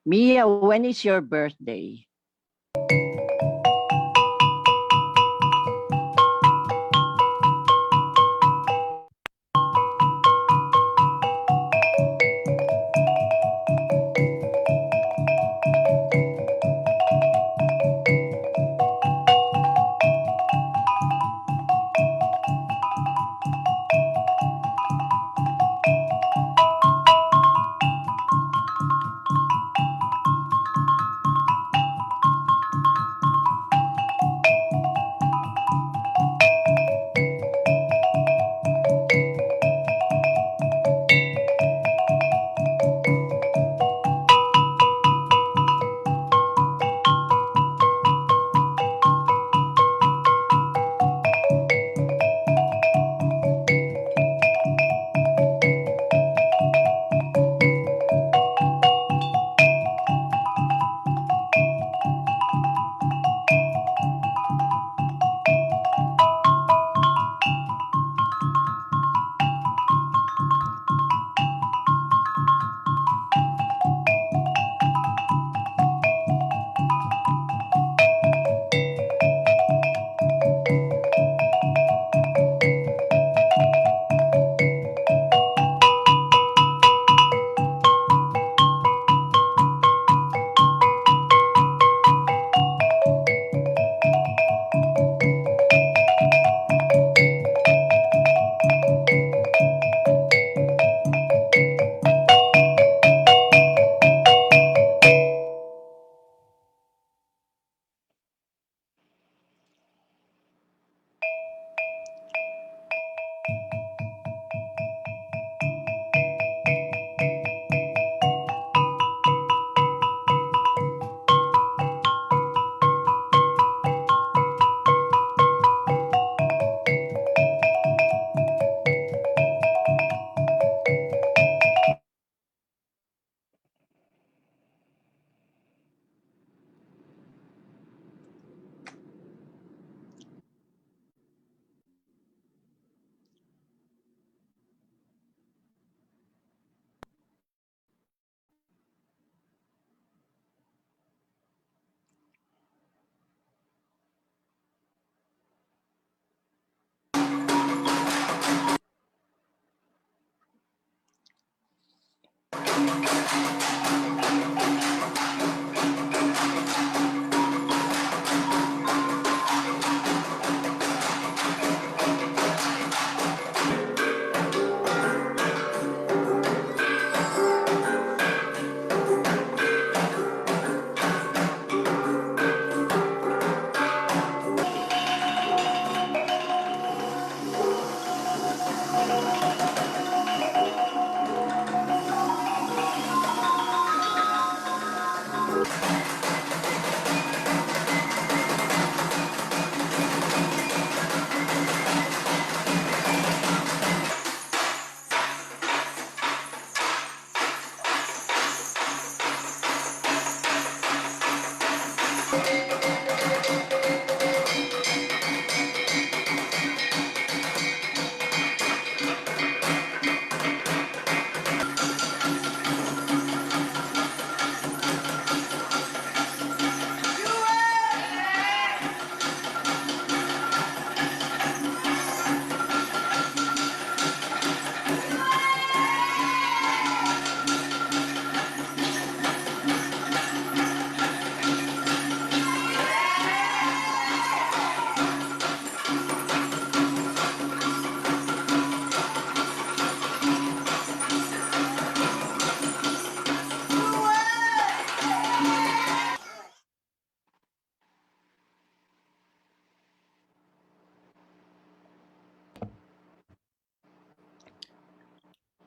Mia, when is your birthday?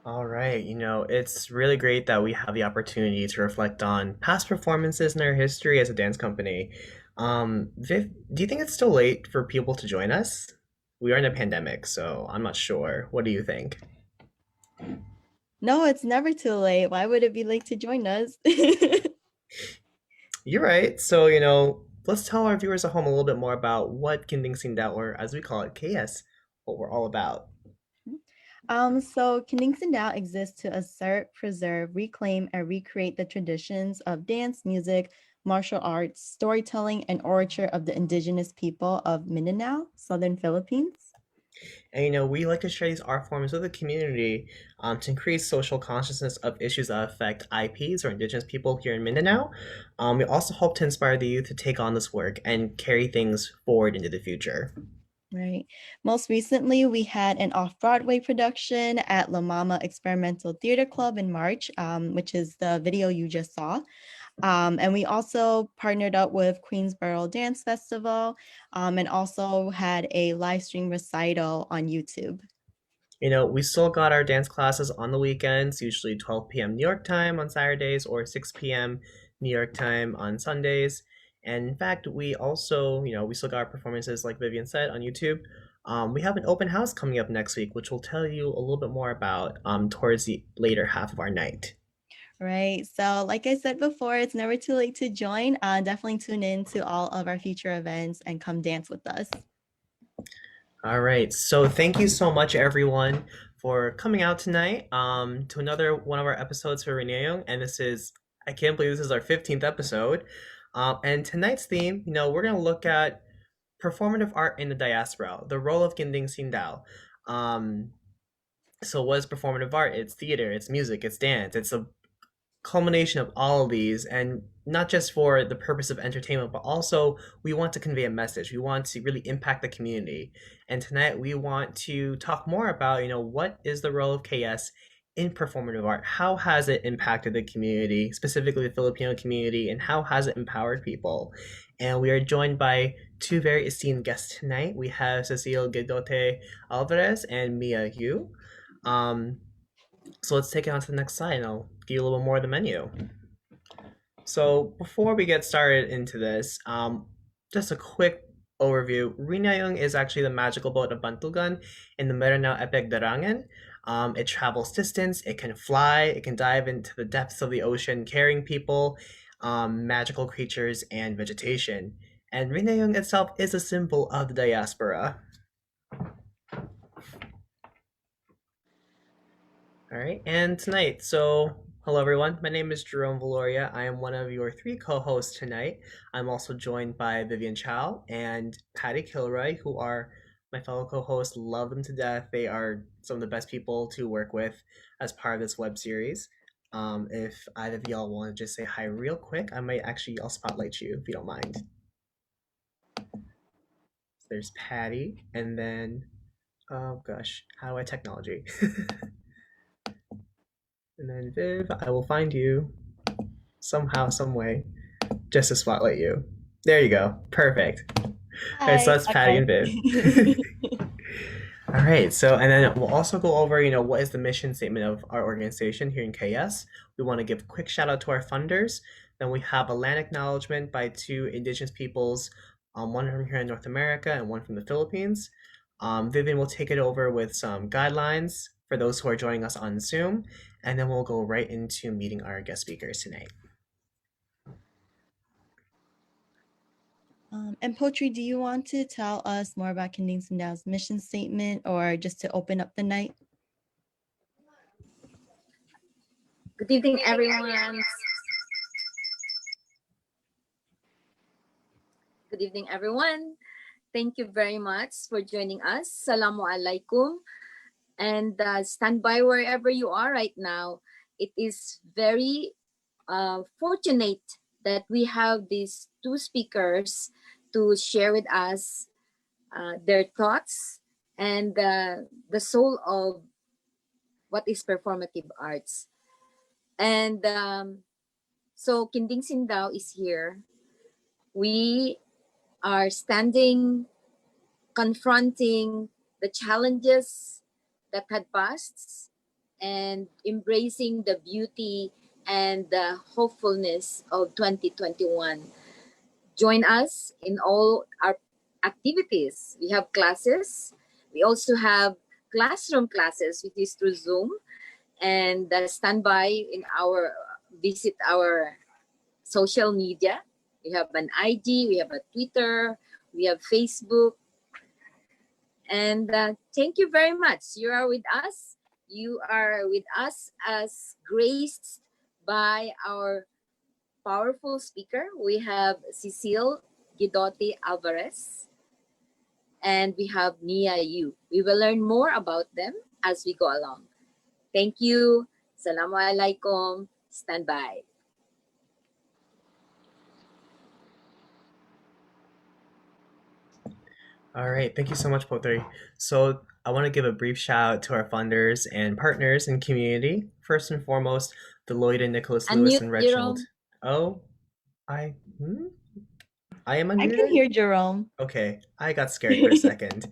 All right, it's really great that we have the opportunity to reflect on past performances in our history as a dance company. Viv, do you think it's still late for people to join us? We are in a pandemic, so I'm not sure. What do you think? No, it's never too late. Why would it be late to join us? You're right. So, let's tell our viewers at home a little bit more about what Kinding Sindaw, or as we call it, KS, what we're all about. So Kinding Sindaw exists to assert, preserve, reclaim, and recreate the traditions of dance, music, martial arts, storytelling, and orature of the indigenous people of Mindanao, Southern Philippines. And we like to share these art forms with the community to increase social consciousness of issues that affect IPs or Indigenous people here in Mindanao. We also hope to inspire the youth to take on this work and carry things forward into the future. Right. Most recently, we had an off-Broadway production at La Mama Experimental Theater Club in March, which is the video you just saw. And we also partnered up with Queensboro Dance Festival and also had a live stream recital on YouTube. We still got our dance classes on the weekends, usually 12 p.m. New York time on Saturdays or 6 p.m. New York time on Sundays. And in fact, we also, we still got our performances, like Vivian said, on YouTube. We have an open house coming up next week, which we'll tell you a little bit more about towards the later half of our night. Right. So like I said before, it's never too late to join. Definitely tune in to all of our future events and come dance with us. All right. So thank you so much, everyone, for coming out tonight to another one of our episodes for Rinayung. And I can't believe this is our 15th episode. And tonight's theme, we're going to look at performative art in the diaspora, the role of Ginding Sindaw. So what is performative art? It's theater, it's music, it's dance, it's a culmination of all of these, and not just for the purpose of entertainment, but also we want to convey a message. We want to really impact the community. And tonight we want to talk more about, what is the role of KS in performative art? How has it impacted the community, specifically the Filipino community, and how has it empowered people? And we are joined by two very esteemed guests tonight. We have Cecile Gidote Alvarez and Mia Yu. So let's take it on to the next slide and I'll give you a little more of the menu. So before we get started into this, just a quick overview. Rinayung is actually the magical boat of Bantugan in the Merenau Epic Darangan. It travels distance, it can fly, it can dive into the depths of the ocean, carrying people, magical creatures, and vegetation. And Rinayung itself is a symbol of the diaspora. All right, and tonight, hello everyone. My name is Jerome Valoria. I am one of your three co-hosts tonight. I'm also joined by Vivian Chow and Patty Kilroy, who are my fellow co-hosts. Love them to death. They are some of the best people to work with as part of this web series. If either of y'all want to just say hi real quick, I'll spotlight you if you don't mind. There's Patty, and then, oh gosh, how do I technology? And then Viv, I will find you somehow, some way, just to spotlight you. There you go. Perfect. All right, so that's Patty and Viv. All right, and then we'll also go over, what is the mission statement of our organization here in KS. We want to give a quick shout out to our funders. Then we have a land acknowledgement by two Indigenous peoples, one from here in North America and one from the Philippines. Vivian will take it over with some guidelines for those who are joining us on Zoom, and then we'll go right into meeting our guest speakers tonight. And Poetry, do you want to tell us more about Kinding Sindaw's mission statement or just to open up the night? Good evening, everyone. Good evening, everyone. Thank you very much for joining us. Salamu alaikum. And stand by wherever you are right now. It is very fortunate that we have these two speakers to share with us their thoughts and the soul of what is performative arts. And so Kinding Sindaw is here. We are standing, confronting the challenges that had passed and embracing the beauty and the hopefulness of 2021. Join us in all our activities. We have classes. We also have classroom classes, which is through Zoom. And stand by visit our social media. We have an IG, we have a Twitter, we have Facebook. And thank you very much. You are with us. You are with us as graced by our powerful speaker. We have Cecile Guidotti Alvarez and we have Nia Yu. We will learn more about them as we go along. Thank you. Assalamualaikum. Stand by. All right, thank you so much, Potri. So I want to give a brief shout out to our funders and partners in community. First and foremost, the Lloyd and Nicholas Lewis Unmute, and Reginald. Jerome. Oh, I am I unmuted? can hear Jerome. Okay, I got scared for a second.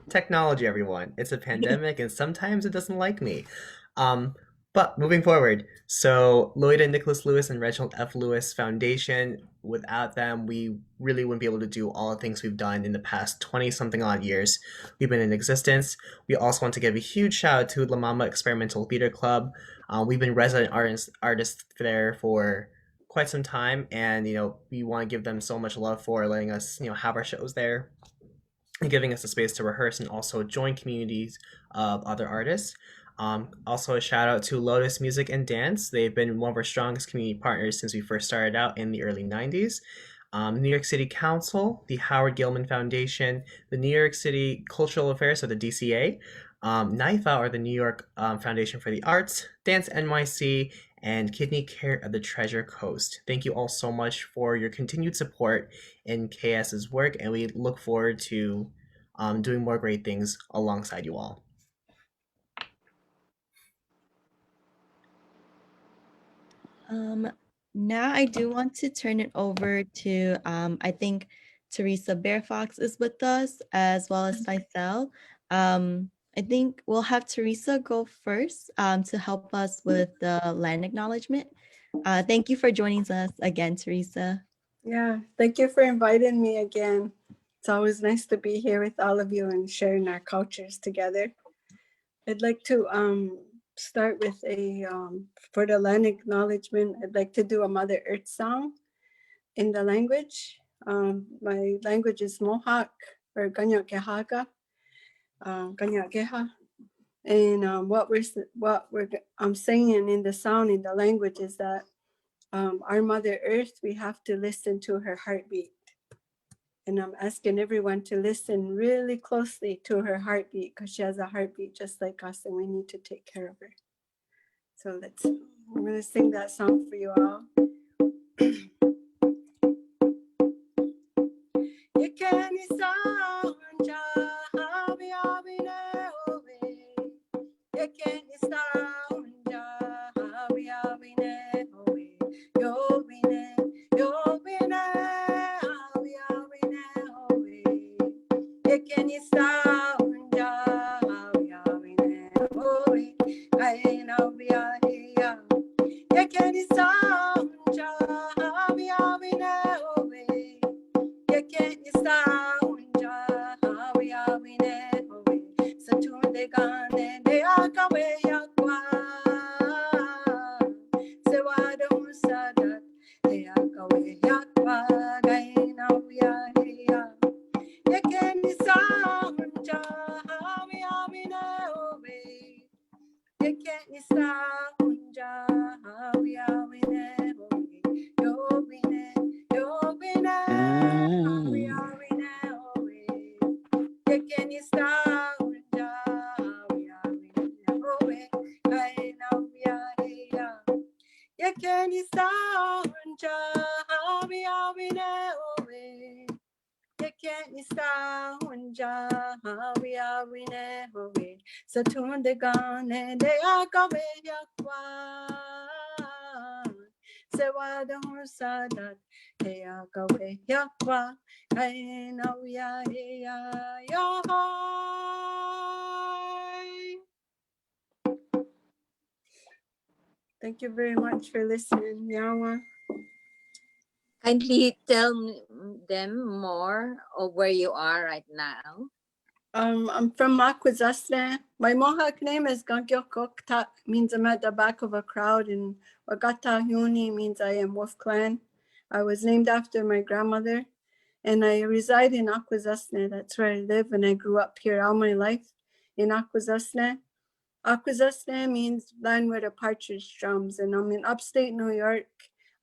Technology, everyone. It's a pandemic and sometimes it doesn't like me. But moving forward, so Lloyd and Nicholas Lewis and Reginald F. Lewis Foundation, without them, we really wouldn't be able to do all the things we've done in the past 20-something odd years we've been in existence. We also want to give a huge shout out to La Mama Experimental Theater Club. We've been resident artists there for quite some time, and we want to give them so much love for letting us have our shows there and giving us a space to rehearse and also join communities of other artists. Also a shout out to Lotus Music and Dance. They've been one of our strongest community partners since we first started out in the early 90s. New York City Council, the Howard Gilman Foundation, the New York City Cultural Affairs, or the DCA, NYFA, or the New York Foundation for the Arts, Dance NYC, and Kidney Care of the Treasure Coast. Thank you all so much for your continued support in KS's work, and we look forward to doing more great things alongside you all. Now I do want to turn it over to, I think Teresa Bearfox is with us, as well as Faisal. I think we'll have Teresa go first to help us with the land acknowledgement. Thank you for joining us again, Teresa. Yeah, thank you for inviting me again. It's always nice to be here with all of you and sharing our cultures together. I'd like to start with for the land acknowledgement, I'd like to do a Mother Earth song in the language. My language is Mohawk or Ganyak Gehaga, Ganyak Geha. And what I'm saying in the sound in the language is that our Mother Earth, we have to listen to her heartbeat. And I'm asking everyone to listen really closely to her heartbeat because she has a heartbeat just like us and we need to take care of her. So I'm going to sing that song for you all. Thank you very much for listening. Yawa. Kindly tell them more of where you are right now. I'm from Makwazasne. My Mohawk name is Gangyokok. Ta means I'm at the back of a crowd, and Wagata Huni means I am Wolf Clan. I was named after my grandmother, And I reside in Akwesasne. That's where I live, and I grew up here all my life in Akwesasne. Akwesasne means land where the partridge drums, and I'm in upstate New York,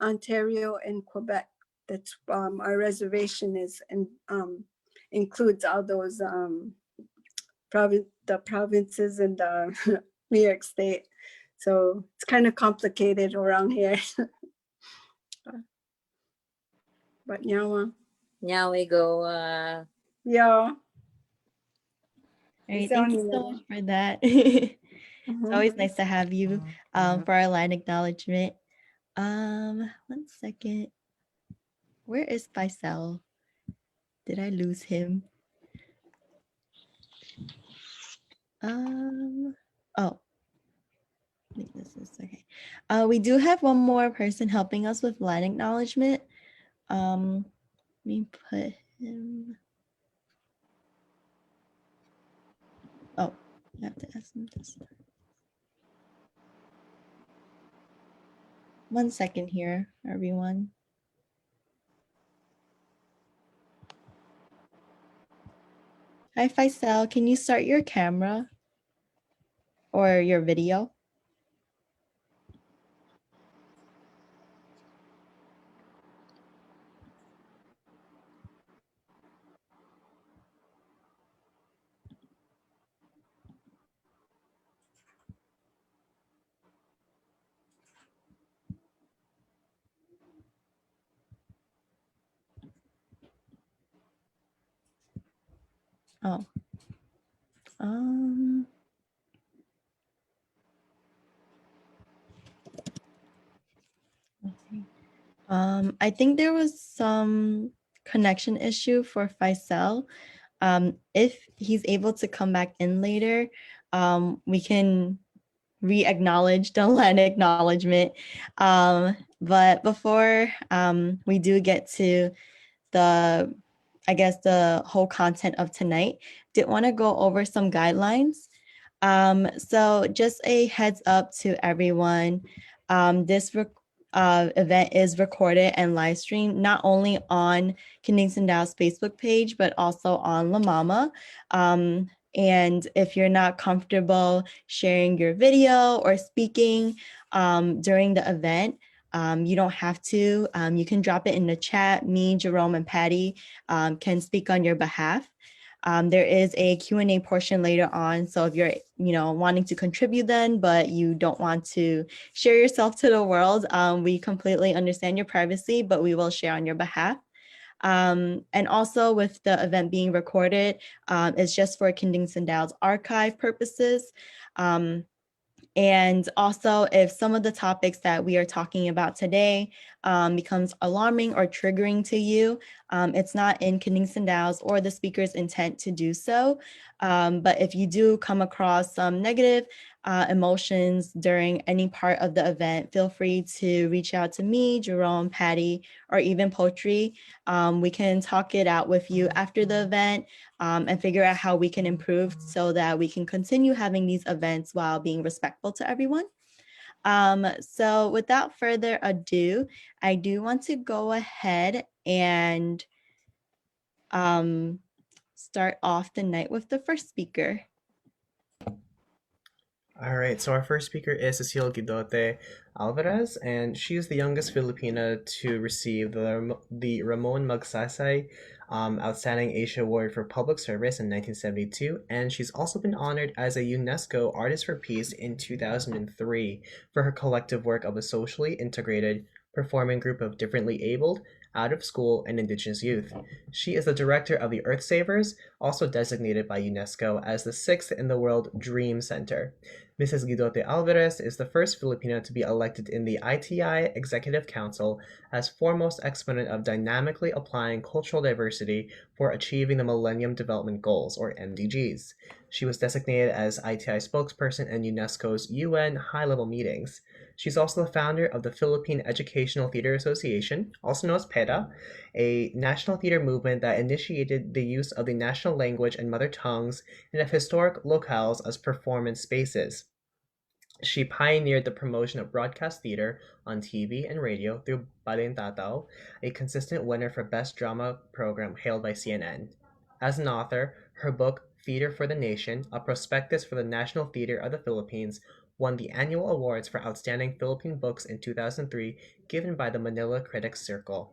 Ontario, and Quebec. That's our reservation is, and includes all those the provinces and the New York State. So it's kind of complicated around here. But yeah, Now we go. yeah. All right, It's thank you on so you. much for that. It's Mhm. always nice to have you for our line acknowledgement. 1 second. Where is Faisal? Did I lose him? Oh, I think this is okay. We do have one more person helping us with line acknowledgement. Let me put him. Oh, I have to ask him this. 1 second here, everyone. Hi, Faisal. Can you start your camera or your video? Oh. Okay. I think there was some connection issue for Faisal. If he's able to come back in later, we can re-acknowledge the land acknowledgement. But before we do get to the, I guess, the whole content of tonight, did want to go over some guidelines. So just a heads up to everyone, this event is recorded and live streamed not only on Sindaw's Facebook page, but also on La Mama. And if you're not comfortable sharing your video or speaking during the event, you don't have to. You can drop it in the chat. Me, Jerome, and Patty can speak on your behalf. There is a Q&A portion later on. So if you're, wanting to contribute then, but you don't want to share yourself to the world, we completely understand your privacy, but we will share on your behalf. And also with the event being recorded, it's just for Sindaw's archive purposes. And also, if some of the topics that we are talking about today becomes alarming or triggering to you, it's not in Sindaw's or the speaker's intent to do so. But if you do come across some negative emotions during any part of the event, feel free to reach out to me, Jerome, Patty, or even Poetry. We can talk it out with you after the event and figure out how we can improve so that we can continue having these events while being respectful to everyone. So without further ado, I do want to go ahead and start off the night with the first speaker. All right, so our first speaker is Cecile Guidote Alvarez, and she is the youngest Filipina to receive the Ramon Magsaysay Outstanding Asia Award for Public Service in 1972, and she's also been honored as a UNESCO Artist for Peace in 2003 for her collective work of a socially integrated performing group of differently abled, out of school, and indigenous youth. She is the director of the Earth Savers, also designated by UNESCO as the 6th in the world Dream Center. Mrs. Guidote Alvarez is the first Filipina to be elected in the ITI Executive Council as foremost exponent of dynamically applying cultural diversity for achieving the Millennium Development Goals, or MDGs. She was designated as ITI spokesperson in UNESCO's UN high-level meetings. She's also the founder of the Philippine Educational Theater Association, also known as PEDA, a national theater movement that initiated the use of the national language and mother tongues and of historic locales as performance spaces. She pioneered the promotion of broadcast theater on TV and radio through Balintataw, a consistent winner for Best Drama Program hailed by CNN. As an author, her book Theater for the Nation, a prospectus for the National Theater of the Philippines, won the annual awards for Outstanding Philippine Books in 2003 given by the Manila Critics Circle.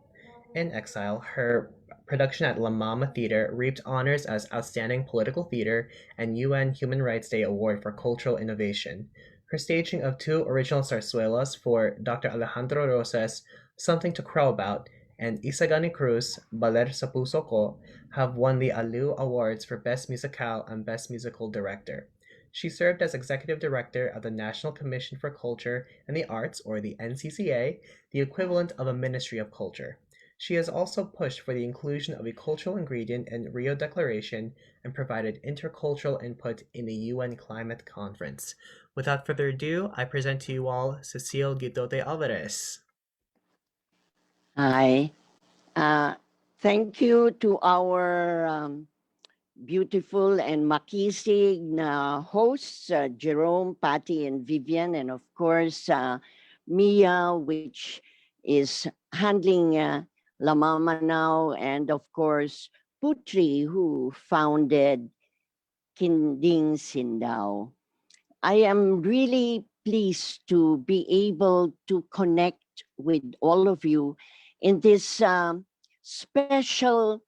In exile, her production at La Mama Theater reaped honors as Outstanding Political Theater and UN Human Rights Day Award for Cultural Innovation. Her staging of two original zarzuelas for Dr. Alejandro Rosas, Something to Crow About, and Isagani Cruz, Baler sa Puso Ko, have won the ALU Awards for Best Musicale and Best Musical Director. She served as Executive Director of the National Commission for Culture and the Arts, or the NCCA, the equivalent of a Ministry of Culture. She has also pushed for the inclusion of a cultural ingredient in Rio Declaration and provided intercultural input in the UN Climate Conference. Without further ado, I present to you all Cecile Guidote Alvarez. Hi. Thank you to our beautiful and makisig na hosts, Jerome, Patty, and Vivian, and of course, Mia, which is handling La Mama now, and of course, Putri, who founded Kinding Sindaw. I am really pleased to be able to connect with all of you in this special,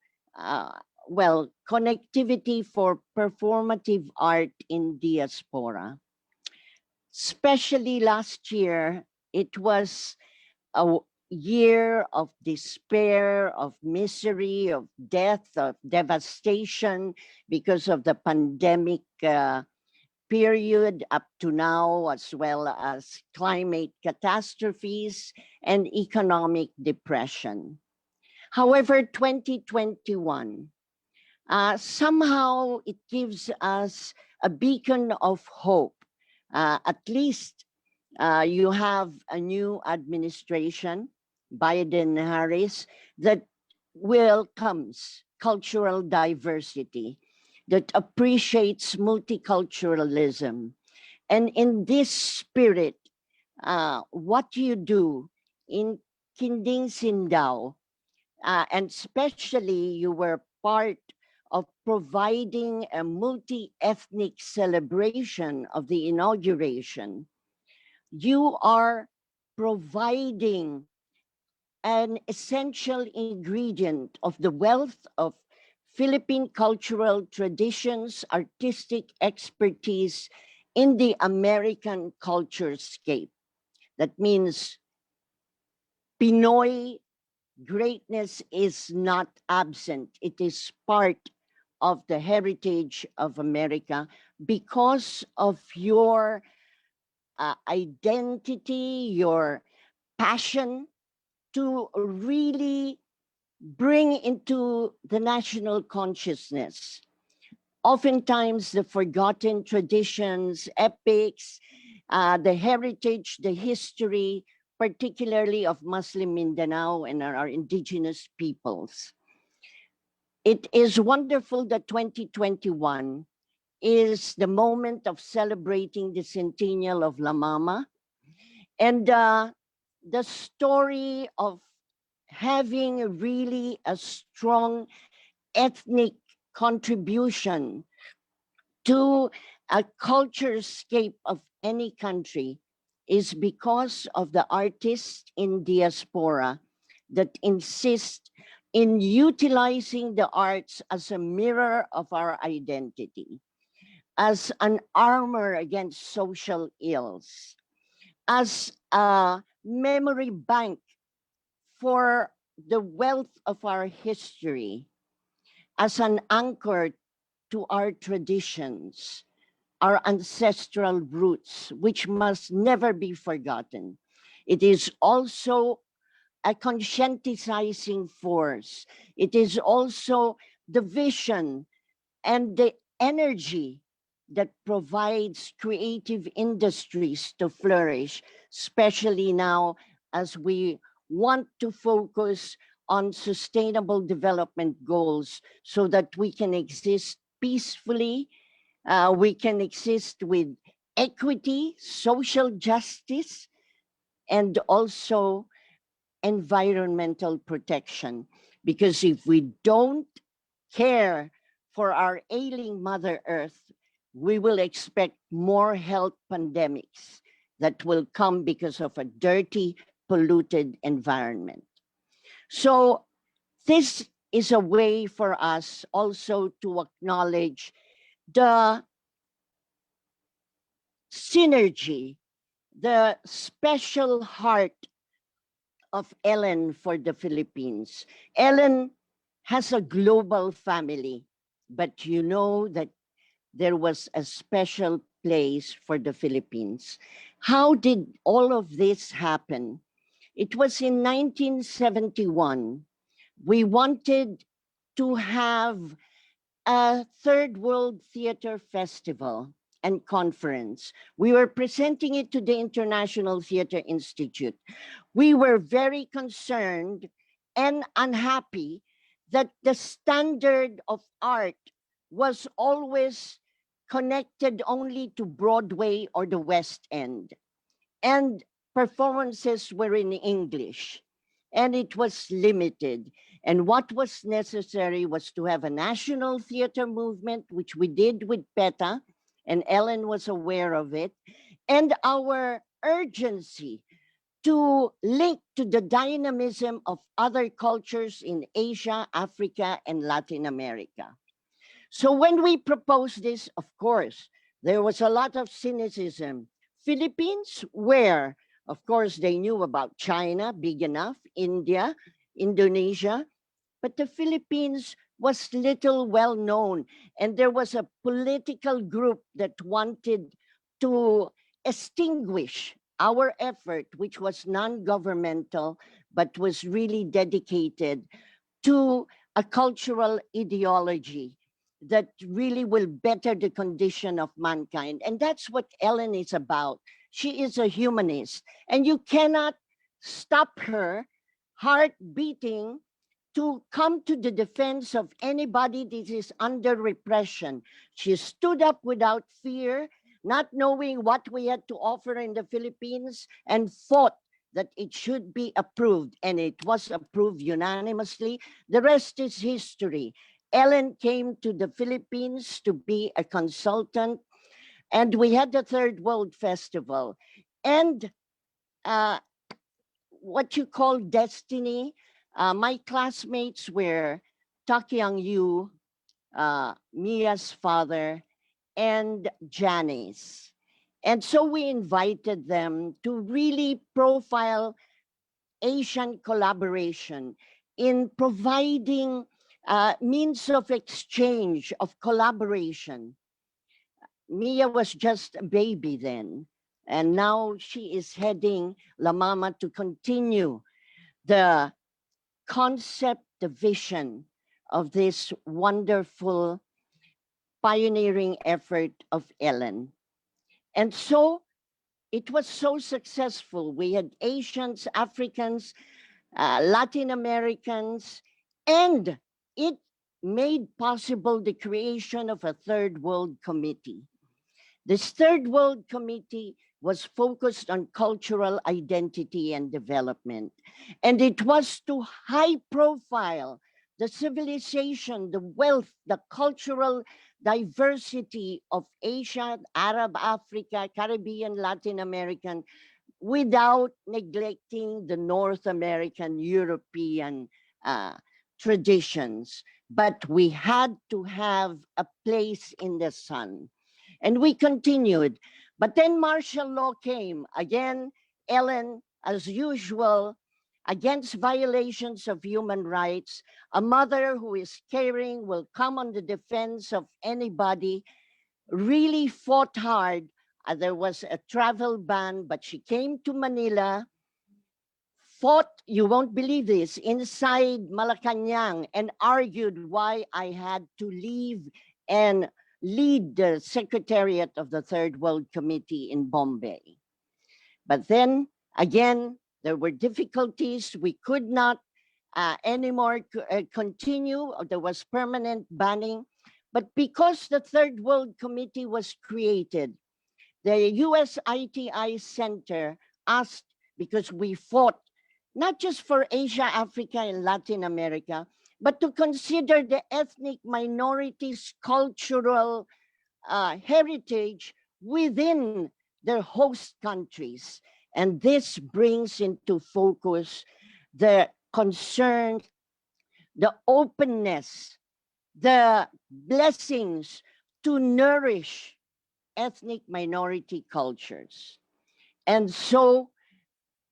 connectivity for performative art in diaspora. Especially last year, it was a year of despair, of misery, of death, of devastation because of the pandemic period up to now, as well as climate catastrophes and economic depression. However, 2021, somehow it gives us a beacon of hope. At least you have a new administration, Biden-Harris, that welcomes cultural diversity, that appreciates multiculturalism. And in this spirit, what you do in Kinding Sindaw, and especially you were part of providing a multi-ethnic celebration of the inauguration, you are providing an essential ingredient of the wealth of Philippine cultural traditions, artistic expertise in the American culture scape. That means Pinoy greatness is not absent. It is part of the heritage of America because of your identity, your passion to really bring into the national consciousness oftentimes the forgotten traditions, epics, the heritage, the history, particularly of Muslim Mindanao and our indigenous peoples. It is wonderful that 2021 is the moment of celebrating the centennial of La Mama, and the story of having really a strong ethnic contribution to a culture scape of any country is because of the artists in diaspora that insist in utilizing the arts as a mirror of our identity, as an armor against social ills, as a memory bank for the wealth of our history, as an anchor to our traditions, our ancestral roots, which must never be forgotten. It is also a conscientizing force. It is also the vision and the energy that provides creative industries to flourish, especially now as we want to focus on sustainable development goals so that we can exist peacefully, we can exist with equity, social justice, and also environmental protection. Because if we don't care for our ailing Mother Earth, we will expect more health pandemics that will come because of a dirty, polluted environment. So this is a way for us also to acknowledge the synergy, the special heart of Ellen for the Philippines. Ellen has a global family, but you know that there was a special place for the Philippines. How did all of this happen? It was in 1971. We wanted to have a Third World Theater Festival and conference. We were presenting it to the International Theater Institute. We were very concerned and unhappy that the standard of art was always connected only to Broadway or the West End. And performances were in English, and it was limited. And what was necessary was to have a national theater movement, which we did with PETA, and Ellen was aware of it, and our urgency to link to the dynamism of other cultures in Asia, Africa, and Latin America. So when we proposed this, of course, there was a lot of cynicism. Philippines, where? Of course, they knew about China, big enough, India, Indonesia, but the Philippines was little well known. And there was a political group that wanted to extinguish our effort, which was non-governmental, but was really dedicated to a cultural ideology that really will better the condition of mankind. And that's what Ellen is about. She is a humanist, and you cannot stop her heart beating to come to the defense of anybody that is under repression. She stood up without fear, not knowing what we had to offer in the Philippines, and fought that it should be approved, and it was approved unanimously. The rest is history. Ellen came to the Philippines to be a consultant, and we had the Third World Festival. And what you call destiny, my classmates were Takyang Yu, Mia's father, and Janice. And so we invited them to really profile Asian collaboration in providing means of exchange, of collaboration. Mia was just a baby then, and now she is heading La Mama to continue the concept, the vision of this wonderful pioneering effort of Ellen. And so it was so successful. We had Asians, Africans, Latin Americans, and it made possible the creation of a Third World Committee. This Third World Committee was focused on cultural identity and development, and it was to high profile the civilization, the wealth, the cultural diversity of Asia, Arab, Africa, Caribbean, Latin American, without neglecting the North American, European traditions. But we had to have a place in the sun. And we continued. But then martial law came. Again, Ellen, as usual, against violations of human rights. A mother who is caring will come on the defense of anybody, really fought hard. There was a travel ban, but she came to Manila, fought, you won't believe this, inside Malacanang, and argued why I had to leave and lead the secretariat of the Third World Committee in Bombay. But then again, there were difficulties. We could not anymore continue. There was permanent banning. But because the Third World Committee was created, The USITI Center asked, because we fought not just for Asia, Africa, and Latin America, but to consider the ethnic minorities' cultural heritage within their host countries. And this brings into focus the concern, the openness, the blessings to nourish ethnic minority cultures. And so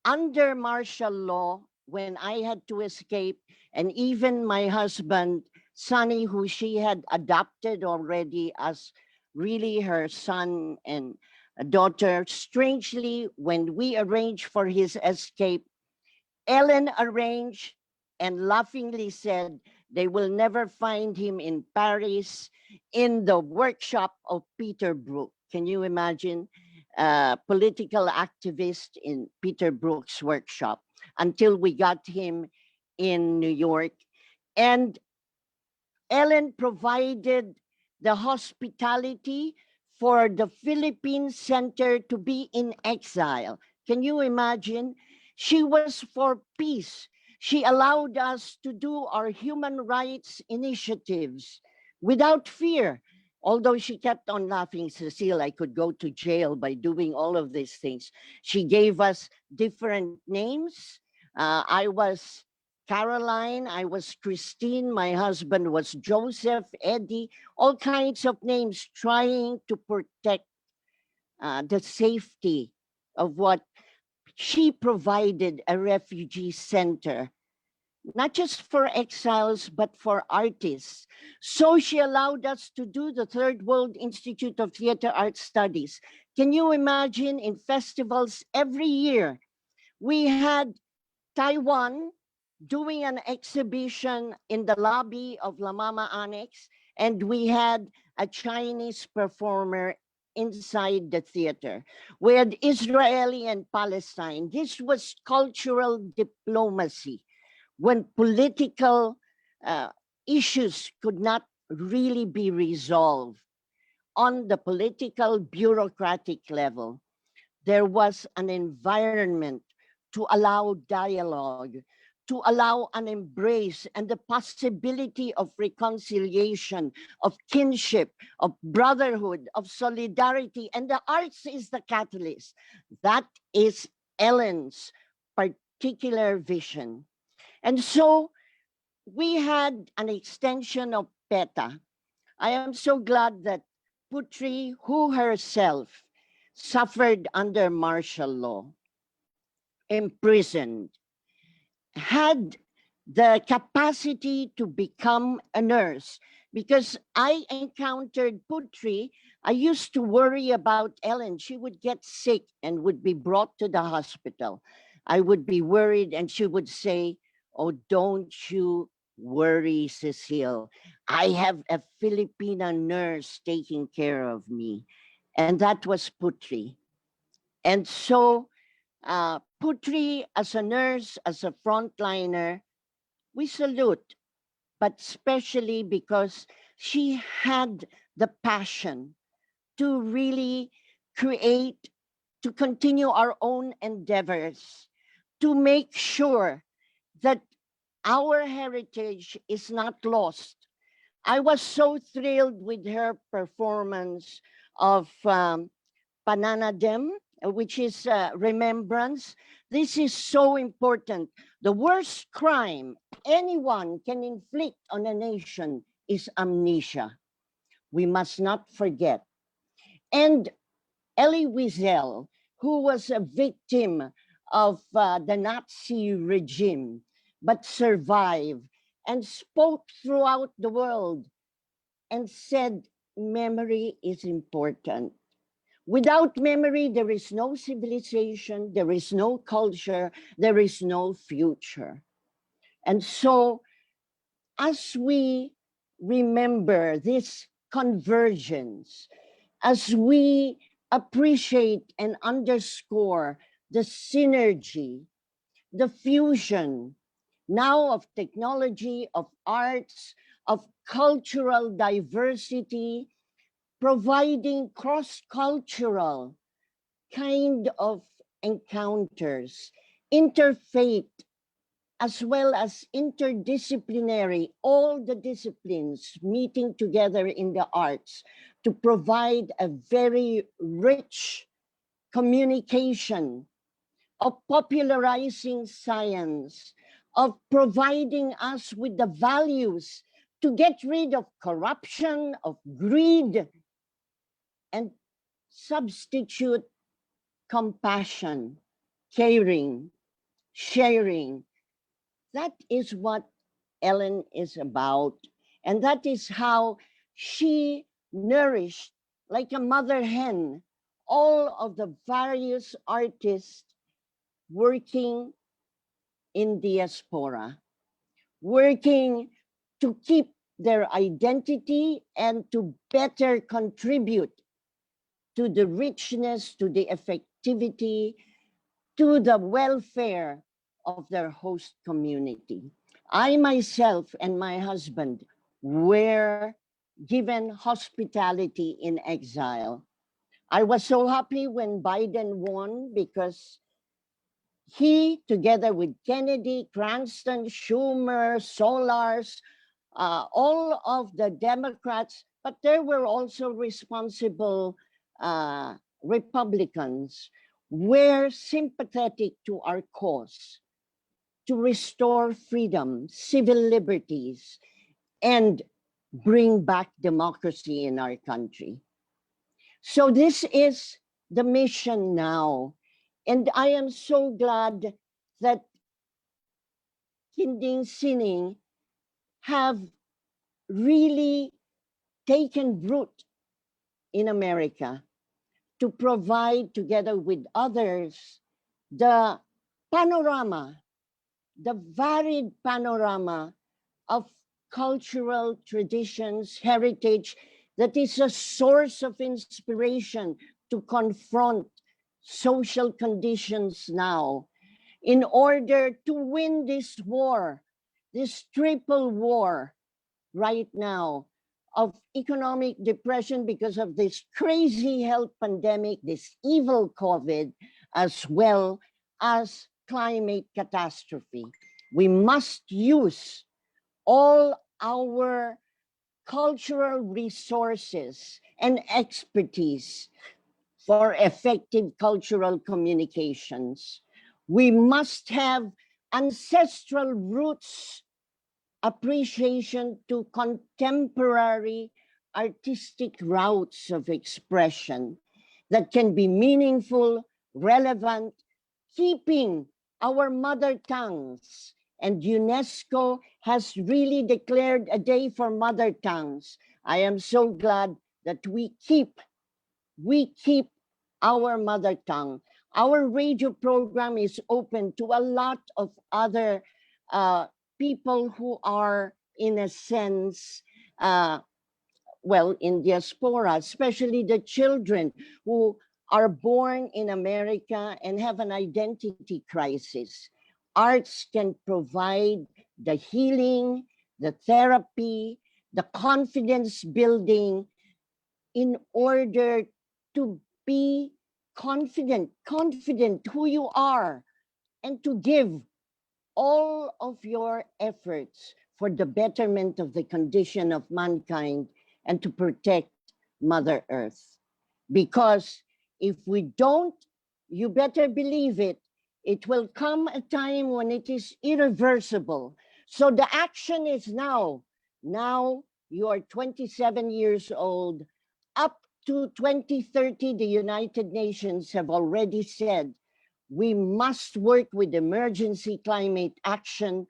under martial law, when I had to escape, and even my husband, Sonny, who she had adopted already as really her son and a daughter, strangely, when we arranged for his escape, Ellen arranged and laughingly said they will never find him in Paris in the workshop of Peter Brook. Can you imagine? Political activist in Peter Brook's workshop until we got him in New York. And Ellen provided the hospitality for the Philippine Center to be in exile. Can you imagine? She was for peace. She allowed us to do our human rights initiatives without fear. Although she kept on laughing, Cecile, I could go to jail by doing all of these things. She gave us different names. I was Caroline, I was Christine, my husband was Joseph, Eddie, all kinds of names trying to protect the safety of what she provided, a refugee center, not just for exiles, but for artists. So she allowed us to do the Third World Institute of Theater Art Studies. Can you imagine in festivals every year, we had Taiwan doing an exhibition in the lobby of La Mama Annex, and we had a Chinese performer inside the theater. We had Israeli and Palestine. This was cultural diplomacy when political issues could not really be resolved on the political bureaucratic level. There was an environment to allow dialogue, to allow an embrace and the possibility of reconciliation, of kinship, of brotherhood, of solidarity. And the arts is the catalyst. That is Ellen's particular vision. And so we had an extension of PETA. I am so glad that Putri, who herself suffered under martial law, imprisoned, had the capacity to become a nurse. Because I encountered Putri, I used to worry about Ellen. She would get sick and would be brought to the hospital. I would be worried and she would say, "Oh, don't you worry, Cecile. I have a Filipina nurse taking care of me." And that was Putri. And so Putri, as a nurse, as a frontliner, we salute, but especially because she had the passion to really create, to continue our own endeavors, to make sure that our heritage is not lost. I was so thrilled with her performance of Pananadem, which is remembrance. This is so important. The worst crime anyone can inflict on a nation is amnesia. We must not forget. And Elie Wiesel, who was a victim of the Nazi regime, but survived and spoke throughout the world and said, memory is important. Without memory, there is no civilization, there is no culture, there is no future. And so, as we remember this convergence, as we appreciate and underscore the synergy, the fusion now of technology, of arts, of cultural diversity, providing cross-cultural kind of encounters, interfaith as well as interdisciplinary, all the disciplines meeting together in the arts to provide a very rich communication of popularizing science, of providing us with the values to get rid of corruption, of greed, and substitute compassion, caring, sharing. That is what Ellen is about. And that is how she nourished, like a mother hen, all of the various artists working in Diaspora, working to keep their identity and to better contribute to the richness, to the effectivity, to the welfare of their host community. I myself and my husband were given hospitality in exile. I was so happy when Biden won because he, together with Kennedy, Cranston, Schumer, Solars, all of the Democrats, but there were also responsible Republicans, were sympathetic to our cause to restore freedom, civil liberties, and bring back democracy in our country. So this is the mission now. And I am so glad that Hinding Sining have really taken root in America to provide, together with others, the panorama, the varied panorama of cultural traditions, heritage, that is a source of inspiration to confront social conditions now in order to win this war, this triple war right now of economic depression because of this crazy health pandemic, this evil COVID, as well as climate catastrophe. We must use all our cultural resources and expertise for effective cultural communications. We must have ancestral roots appreciation to contemporary artistic routes of expression that can be meaningful, relevant, keeping our mother tongues. And UNESCO has really declared a day for mother tongues. I am so glad that we keep our mother tongue. Our radio program is open to a lot of other people who are, in a sense, well, in diaspora, especially the children who are born in America and have an identity crisis. Arts can provide the healing, the therapy, the confidence building in order to be confident who you are, and to give all of your efforts for the betterment of the condition of mankind and to protect Mother Earth. Because if we don't, you better believe it, it will come a time when it is irreversible. So the action is now. Now you are 27 years old. Up to 2030, the United Nations have already said we must work with emergency climate action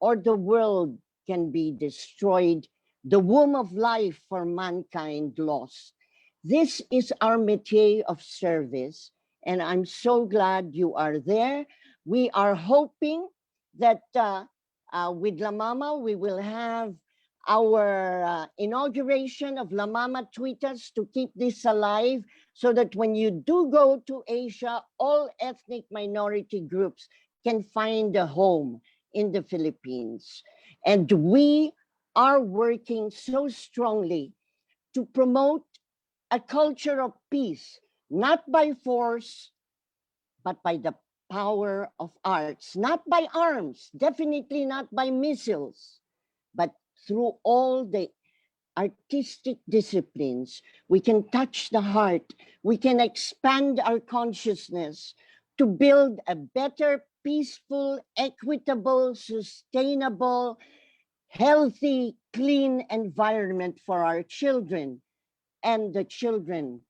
or the world can be destroyed, the womb of life for mankind lost. This is our métier of service, and I'm so glad you are there. We are hoping that with La Mama, we will have our inauguration of La Mama Tweetas to keep this alive so that when you do go to Asia, all ethnic minority groups can find a home in the Philippines. And we are working so strongly to promote a culture of peace not by force, but by the power of arts, not by arms, definitely not by missiles, but through all the artistic disciplines, we can touch the heart, we can expand our consciousness to build a better, peaceful, equitable, sustainable, healthy, clean environment for our children and the children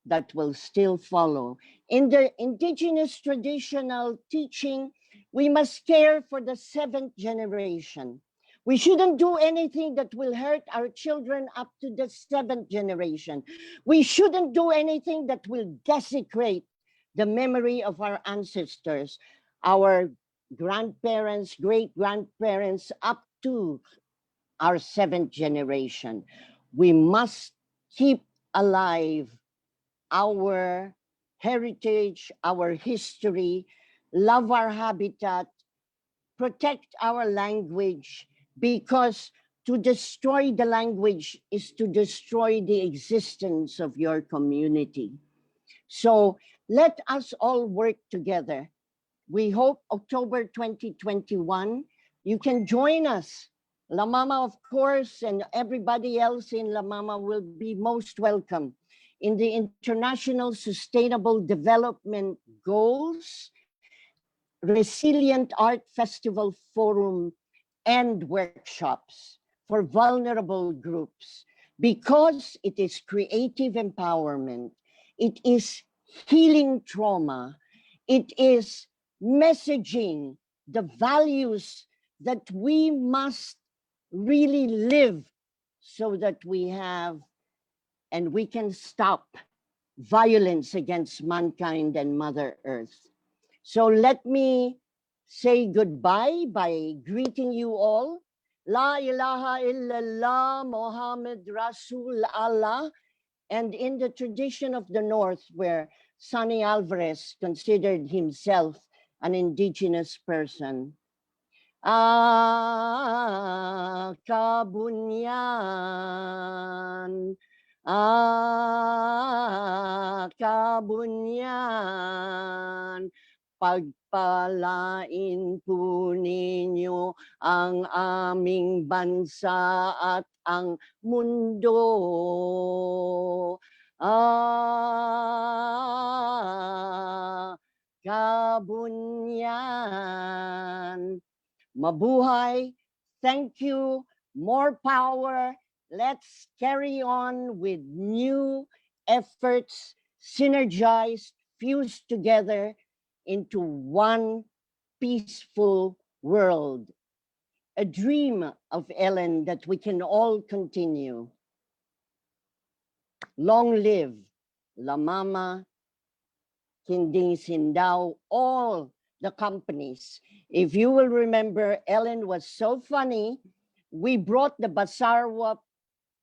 that will still follow. In the indigenous traditional teaching, we must care for the seventh generation. We shouldn't do anything that will hurt our children up to the seventh generation. We shouldn't do anything that will desecrate the memory of our ancestors, our grandparents, great grandparents, up to our seventh generation. We must keep alive our heritage, our history, love our habitat, protect our language, because to destroy the language is to destroy the existence of your community. So let us all work together. We hope October 2021, you can join us. La Mama, of course, and everybody else in La Mama will be most welcome in the International Sustainable Development Goals, Resilient Art Festival Forum, and workshops for vulnerable groups, because it is creative empowerment, it is healing trauma, it is messaging the values that we must really live so that we have and we can stop violence against mankind and Mother Earth. So let me say goodbye by greeting you all. La ilaha illallah Muhammad Rasul Allah. And in the tradition of the North, where Sonny Alvarez considered himself an indigenous person, kabunyan, kabunyan, pagpalain po ninyo ang aming bansa at ang mundo. Kabunyan. Mabuhay. Thank you. More power. Let's carry on with new efforts, synergized, fused together into one peaceful world. A dream of Ellen that we can all continue. Long live La Mama, Kinding Sindaw, all the companies. If you will remember, Ellen was so funny. We brought the Basarwa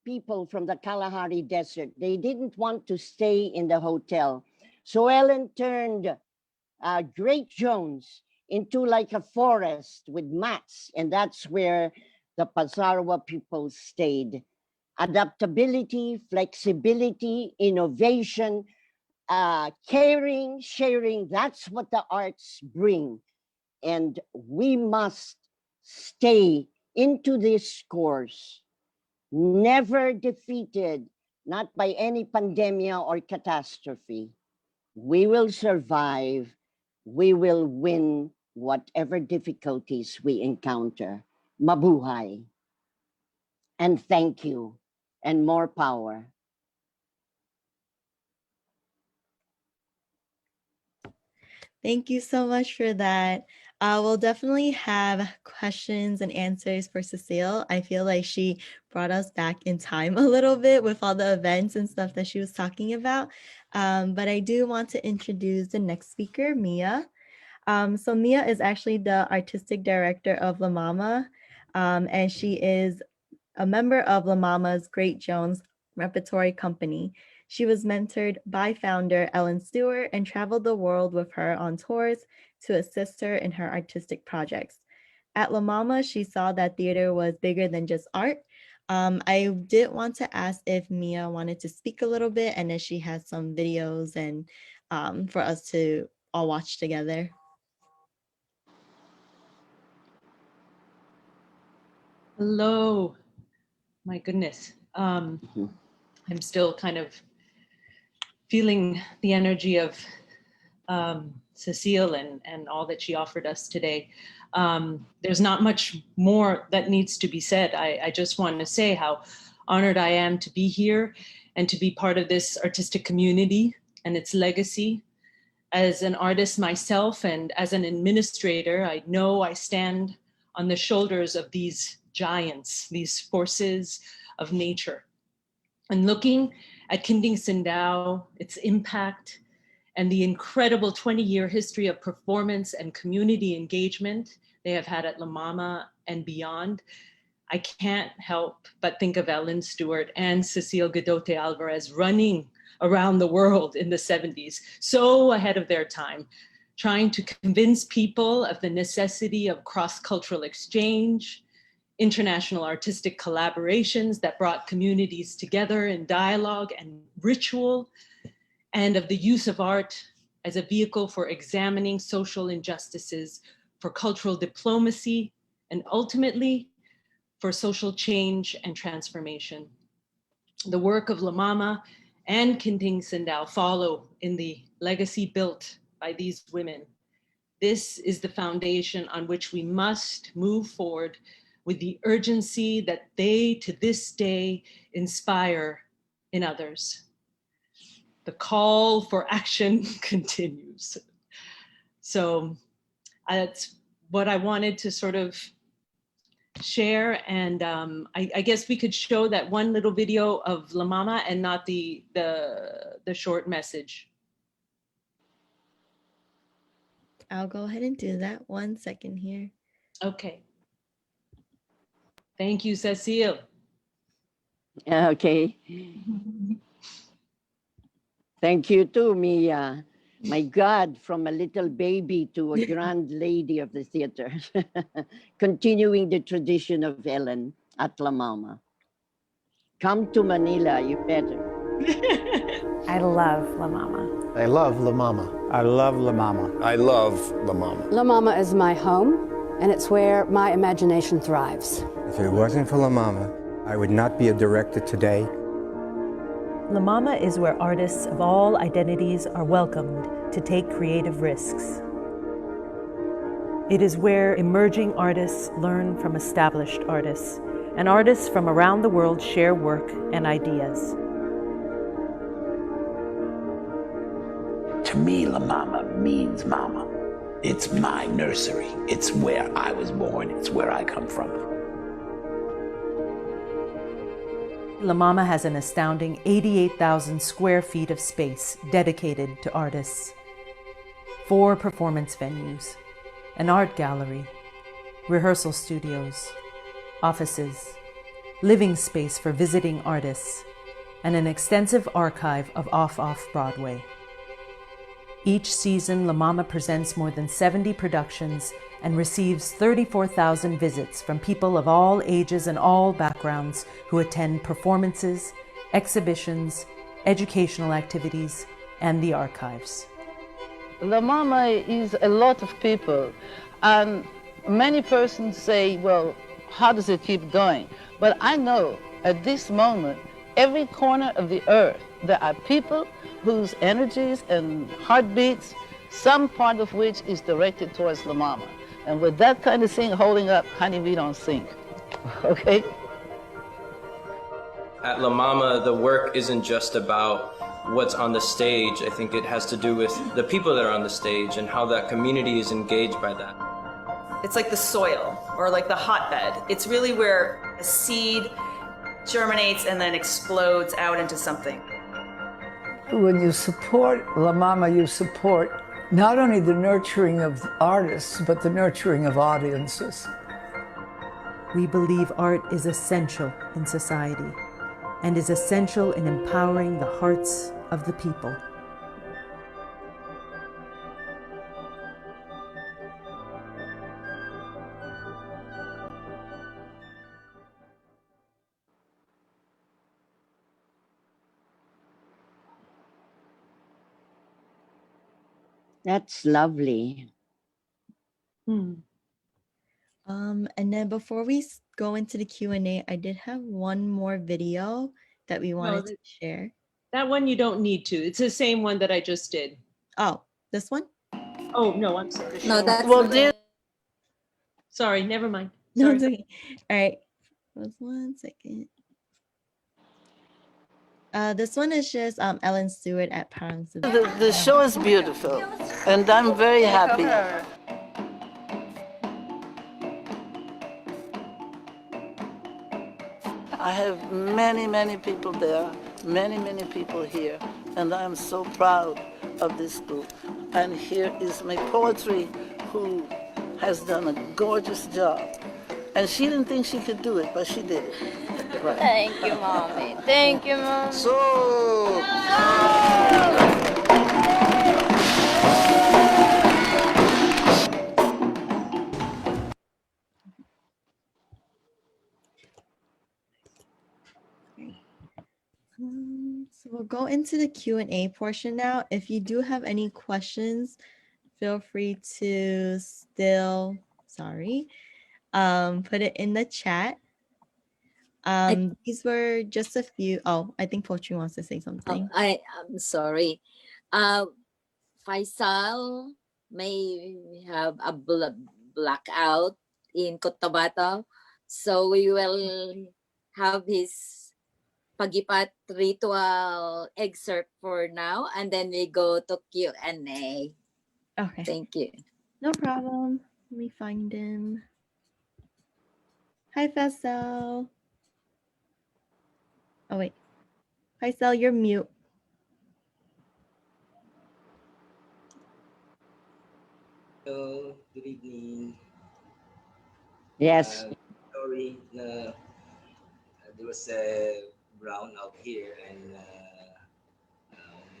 people from the Kalahari Desert. They didn't want to stay in the hotel. So Ellen turned Great Jones into like a forest with mats, and that's where the Basarwa people stayed. Adaptability, flexibility, innovation, caring, sharing, that's what the arts bring. And we must stay into this course, never defeated, not by any pandemia or catastrophe. We will survive. We will win whatever difficulties we encounter. Mabuhay. And thank you. And more power. Thank you so much for that. We'll definitely have questions and answers for Cecile. I feel like she brought us back in time a little bit with all the events and stuff that she was talking about. But I do want to introduce the next speaker, Mia. So Mia is actually the artistic director of La Mama, and she is a member of La Mama's Great Jones Repertory Company. She was mentored by founder Ellen Stewart and traveled the world with her on tours to assist her in her artistic projects. At La Mama, she saw that theater was bigger than just art. I did want to ask if Mia wanted to speak a little bit, and if she has some videos and for us to all watch together. Hello. My goodness. I'm still kind of feeling the energy of Cecile and all that she offered us today. There's not much more that needs to be said. I just want to say how honored I am to be here and to be part of this artistic community and its legacy. As an artist myself and as an administrator, I know I stand on the shoulders of these giants, these forces of nature. And looking at Kinding Sindaw, its impact, and the incredible 20-year history of performance and community engagement they have had at La Mama and beyond, I can't help but think of Ellen Stewart and Cecile Gadote Alvarez running around the world in the 70s, so ahead of their time, trying to convince people of the necessity of cross-cultural exchange, international artistic collaborations that brought communities together in dialogue and ritual, and of the use of art as a vehicle for examining social injustices, for cultural diplomacy, and ultimately for social change and transformation. The work of La Mama and Kinding Sindaw follow in the legacy built by these women. This is the foundation on which we must move forward with the urgency that they to this day inspire in others. The call for action continues. So that's what I wanted to sort of share, and I guess we could show that one little video of La Mama and not the short message. I'll go ahead and do that. 1 second here. Okay. Thank you, Cecile. Okay. Thank you too, Mia. My God, from a little baby to a grand lady of the theater, continuing the tradition of Ellen at La Mama. Come to Manila, you better. I love La Mama. I love La Mama. I love La Mama. I love La Mama. La Mama is my home, and it's where my imagination thrives. If it wasn't for La Mama, I would not be a director today. La Mama is where artists of all identities are welcomed to take creative risks. It is where emerging artists learn from established artists, and artists from around the world share work and ideas. To me, La Mama means mama. It's my nursery. It's where I was born. It's where I come from. La Mama has an astounding 88,000 square feet of space dedicated to artists. 4 performance venues, an art gallery, rehearsal studios, offices, living space for visiting artists, and an extensive archive of off-Broadway. Each season, La Mama presents more than 70 productions and receives 34,000 visits from people of all ages and all backgrounds who attend performances, exhibitions, educational activities, and the archives. La Mama is a lot of people, and many persons say, well, how does it keep going? But I know at this moment, every corner of the earth, there are people whose energies and heartbeats, some part of which is directed towards La Mama. And with that kind of thing holding up, honey, we don't sink, okay? At La Mama, the work isn't just about what's on the stage. I think it has to do with the people that are on the stage and how that community is engaged by that. It's like the soil or like the hotbed. It's really where a seed germinates and then explodes out into something. When you support La Mama, you support not only the nurturing of artists, but the nurturing of audiences. We believe art is essential in society and is essential in empowering the hearts of the people. That's lovely. And then before we go into the Q&A, I did have one more video that we wanted to share. That one you don't need to. It's the same one that I just did. Oh, this one? Oh, no, I'm sorry. No, that's Well, dear, Sorry, never mind. No, Sorry. it's okay. All right. Just 1 second. This one is just Ellen Stewart at Parents. the show is beautiful, and I'm very happy. I have many, many people there, many, many people here, and I'm so proud of this group. And here is my poetry, who has done a gorgeous job. And she didn't think she could do it, but she did it. Right. Thank you, Mommy. Thank you, Mom. So. So we'll go into the Q&A portion now. If you do have any questions, feel free to still, put it in the chat. These were just a few. Oh, I think Poetry wants to say something. I'm sorry. Faisal may have a blackout in Cotabato, so we will have his pagipat ritual excerpt for now, and then we go to Q&A. Okay. Thank you. No problem. Let me find him. Hi, Faisal. Oh, wait. Faisal, you're mute. Hello, good evening. Yes. Sorry, there was a brownout here and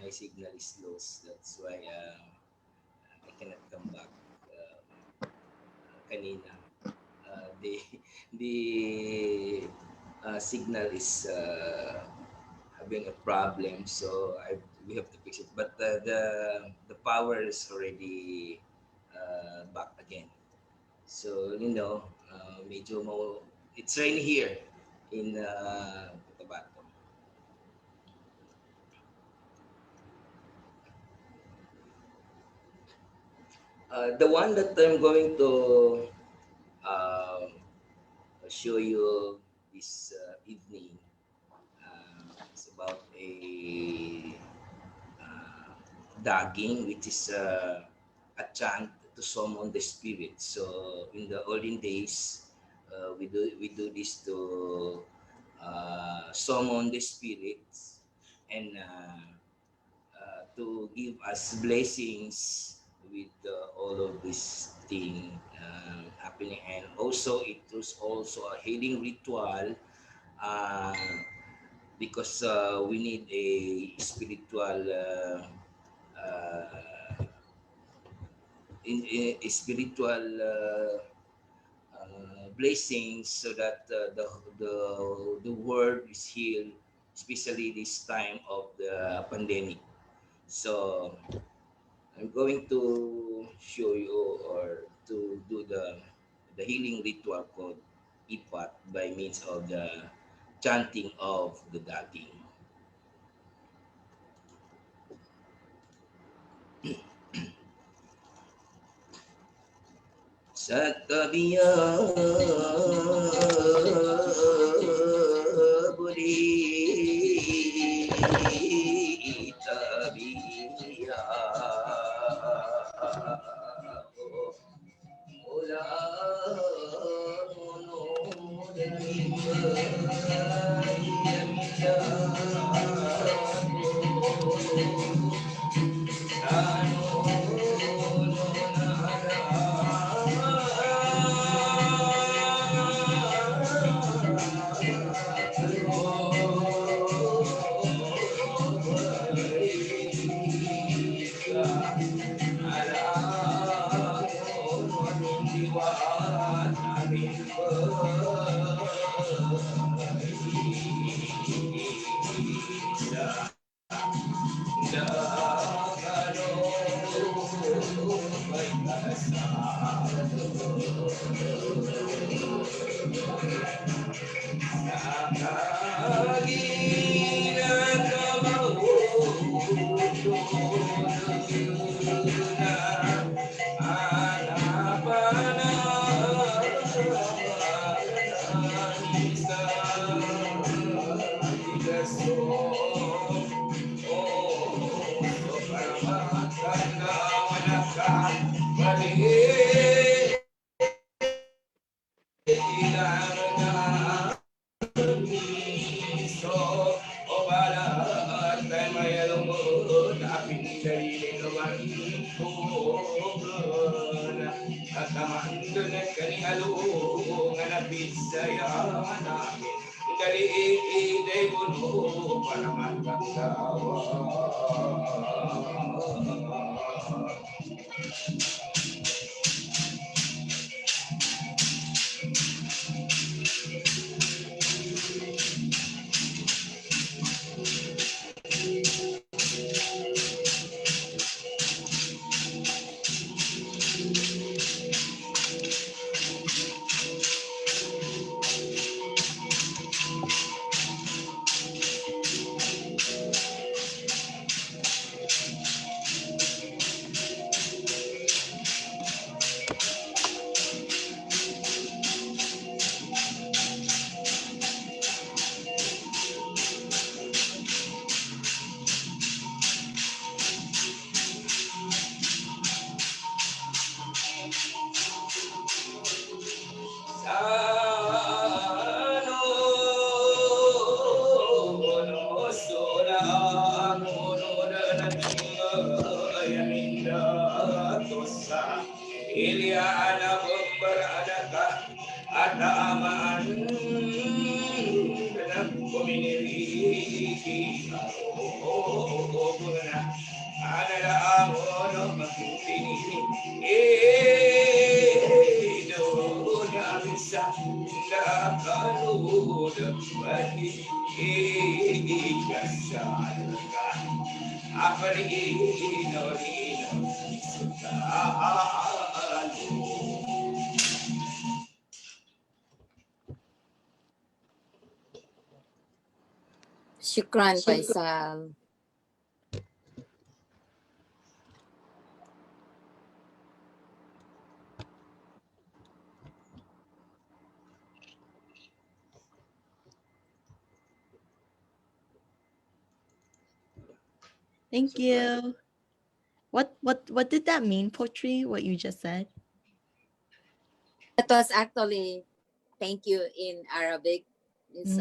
my signal is lost. That's why I cannot come back kanina. The signal is having a problem, so we have to fix it. But the power is already back again. So medyo it's rainy here in Cotabato. The one that I'm going to show you this evening is about a dagging, which is a chant to summon the spirit. So in the olden days, we do this to summon the spirits and to give us blessings with all of this thing happening. And also it was also a healing ritual because we need a spiritual blessings so that the world is healed, especially this time of the pandemic. So I'm going to show you or to do the healing ritual called Ipat by means of the chanting of the dagging. Sattabiya budi tabiya Ola mono saya namin dali puno para magkakawa. Shukran, Faisal. Thank you. What did that mean, Potri? What you just said? That was actually thank you in Arabic. It's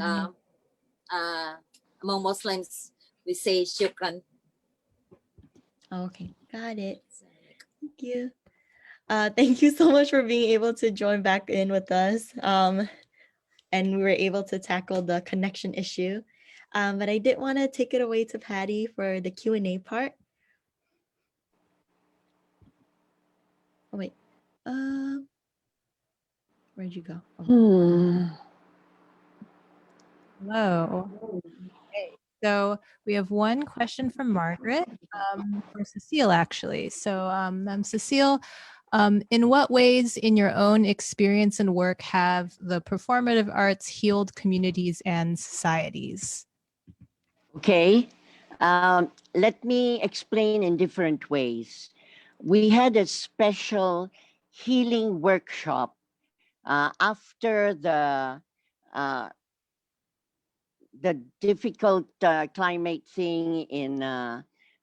among Muslims we say shukran. Okay, got it. Thank you. Thank you so much for being able to join back in with us. And we were able to tackle the connection issue. But I did want to take it away to Patty for the Q&A part. Oh, wait. Where'd you go? Oh. Hello. Okay, so we have one question from Margaret, for Cecile, actually. So, Cecile, in what ways in your own experience and work have the performative arts healed communities and societies? Okay, let me explain in different ways. We had a special healing workshop after the difficult climate thing in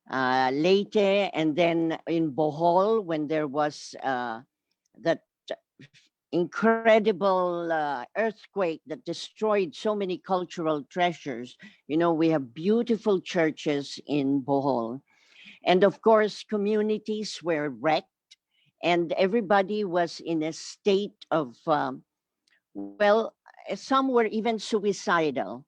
Leyte, and then in Bohol when there was that incredible earthquake that destroyed so many cultural treasures. You know, we have beautiful churches in Bohol. And of course, communities were wrecked and everybody was in a state of, well, some were even suicidal.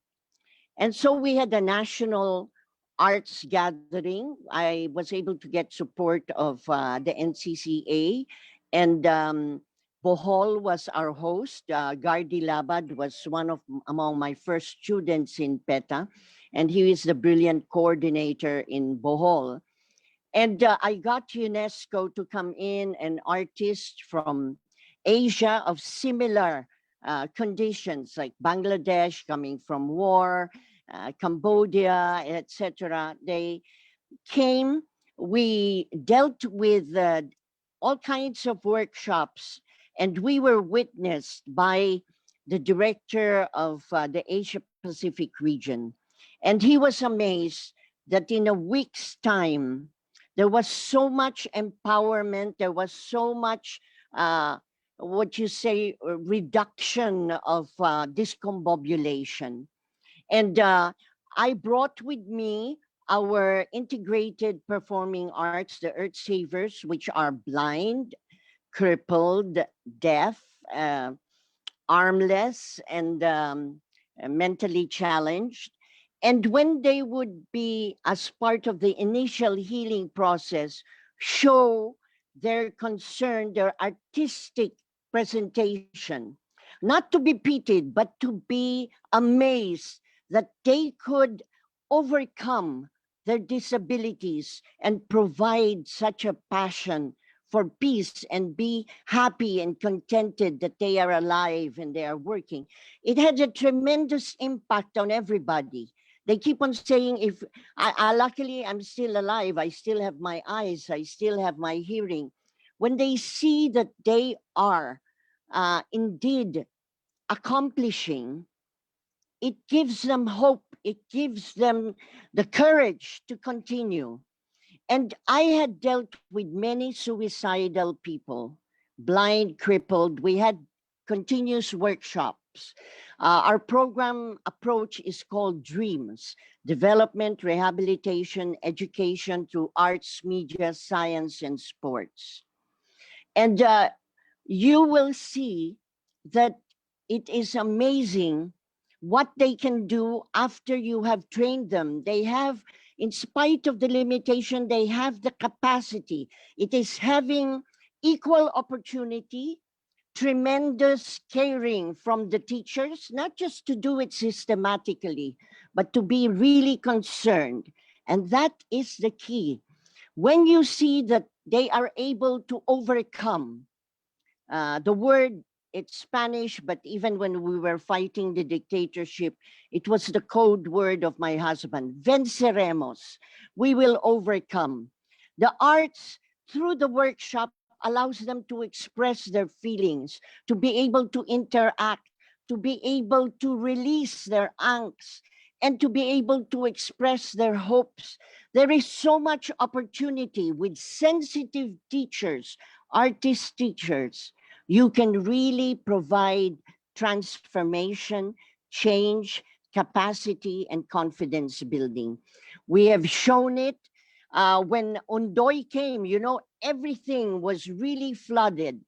And so we had a national arts gathering. I was able to get support of the NCCA, and Bohol was our host. Gardi Labad was one of among my first students in PETA, and he is the brilliant coordinator in Bohol. And I got UNESCO to come in, and artists from Asia of similar conditions, like Bangladesh coming from war, Cambodia, etc. They came. We dealt with all kinds of workshops, and we were witnessed by the director of the Asia Pacific region. And he was amazed that in a week's time, there was so much empowerment, there was so much, what you say, reduction of discombobulation. And I brought with me our integrated performing arts, the Earth Savers, which are blind, crippled, deaf, armless and mentally challenged. And when they would be, as part of the initial healing process, show their concern, their artistic presentation, not to be pitied, but to be amazed that they could overcome their disabilities and provide such a passion for peace and be happy and contented that they are alive and they are working. It had a tremendous impact on everybody. They keep on saying, if luckily I'm still alive, I still have my eyes, I still have my hearing. When they see that they are indeed accomplishing, it gives them hope. It gives them the courage to continue. And I had dealt with many suicidal people, blind, crippled. We had continuous workshops. Our program approach is called DREAMS, Development, Rehabilitation, Education through Arts, Media, Science, and Sports. And you will see that it is amazing what they can do after you have trained them. They have, in spite of the limitation, they have the capacity. It is having equal opportunity, tremendous caring from the teachers, not just to do it systematically, but to be really concerned. And that is the key. When you see that they are able to overcome the word, it's Spanish, but even when we were fighting the dictatorship, it was the code word of my husband, venceremos, we will overcome. The arts, through the workshop, allows them to express their feelings, to be able to interact, to be able to release their angst, and to be able to express their hopes. There is so much opportunity with sensitive teachers, artist teachers. You can really provide transformation, change, capacity, and confidence building. We have shown it when Undoy came, you know, everything was really flooded.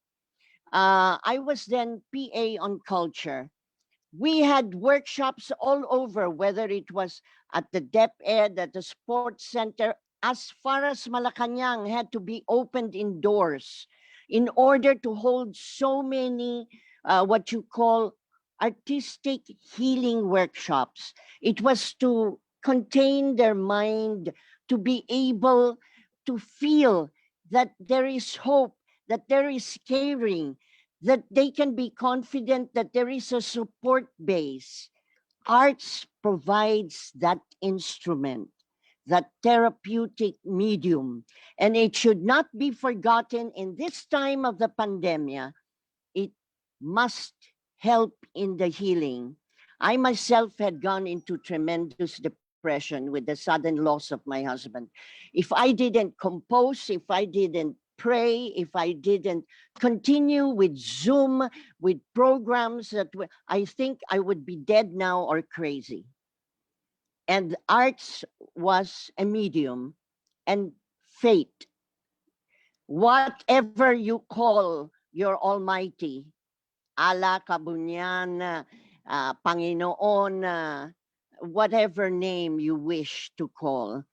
I was then PA on culture. We had workshops all over, whether it was at the DepEd, at the sports center, as far as Malacanang had to be opened indoors in order to hold so many what you call artistic healing workshops. It was to contain their mind, to be able to feel that there is hope, that there is caring, that they can be confident that there is a support base. Arts provides that instrument, that therapeutic medium, and it should not be forgotten in this time of the pandemic. It must help in the healing. I myself had gone into tremendous depression with the sudden loss of my husband. If I didn't compose, if I didn't pray, if I didn't continue with Zoom, with programs I think I would be dead now or crazy. And arts was a medium, and fate, whatever you call your Almighty, Allah, Kabunyan, Panginoon, whatever name you wish to call,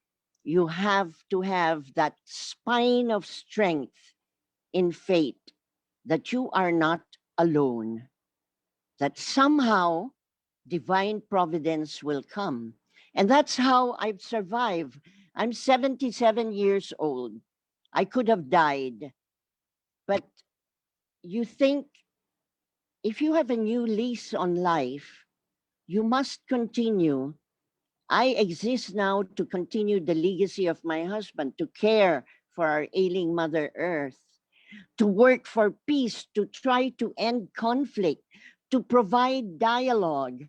you have to have that spine of strength in faith that you are not alone, that somehow divine providence will come. And that's how I've survived. I'm 77 years old. I could have died, but you think if you have a new lease on life, you must continue. I exist now to continue the legacy of my husband, to care for our ailing Mother Earth, to work for peace, to try to end conflict, to provide dialogue.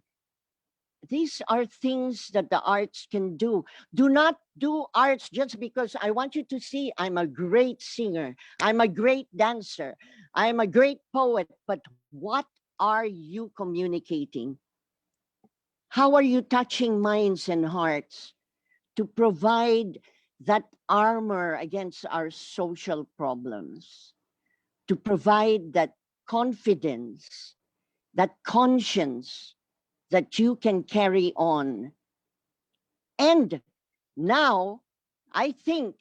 These are things that the arts can do. Do not do arts just because I want you to see I'm a great singer, I'm a great dancer, I'm a great poet, but what are you communicating? How are you touching minds and hearts to provide that armor against our social problems, to provide that confidence that conscience that you can carry on. And now, I think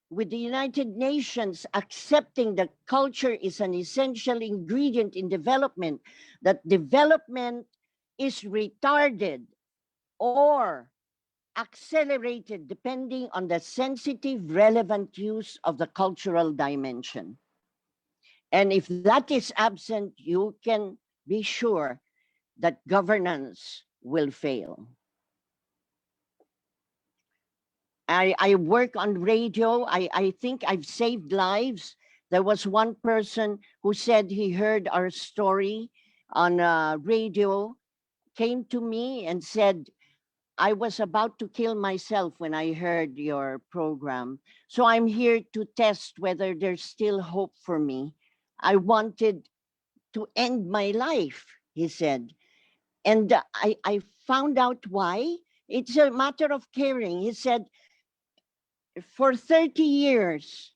with the United Nations accepting that culture is an essential ingredient in development, that development is retarded or accelerated depending on the sensitive, relevant use of the cultural dimension. And if that is absent, you can be sure that governance will fail. I work on radio. I think I've saved lives. There was one person who said he heard our story on radio, came to me and said, I was about to kill myself when I heard your program. So I'm here to test whether there's still hope for me. I wanted to end my life, he said. And I found out why. It's a matter of caring. He said, for 30 years,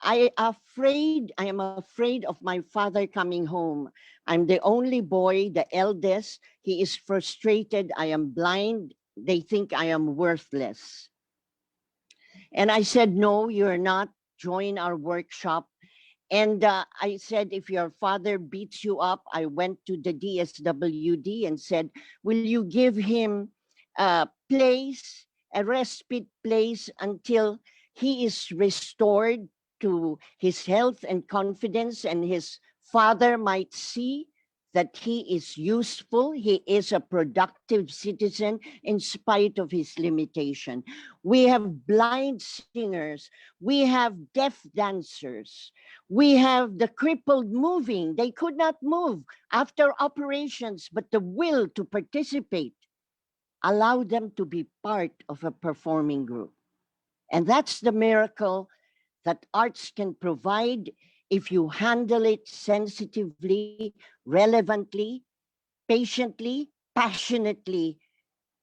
I am afraid of my father coming home. I'm the only boy, the eldest. He is frustrated. I am blind. They think I am worthless. And I said, no, you're not. Join our workshop. And I said, if your father beats you up, I went to the DSWD and said, will you give him a place, a respite place until he is restored to his health and confidence, and his father might see that he is useful, he is a productive citizen in spite of his limitation. We have blind singers, we have deaf dancers, we have the crippled moving. They could not move after operations, but the will to participate allowed them to be part of a performing group. And that's the miracle that arts can provide if you handle it sensitively, relevantly, patiently, passionately,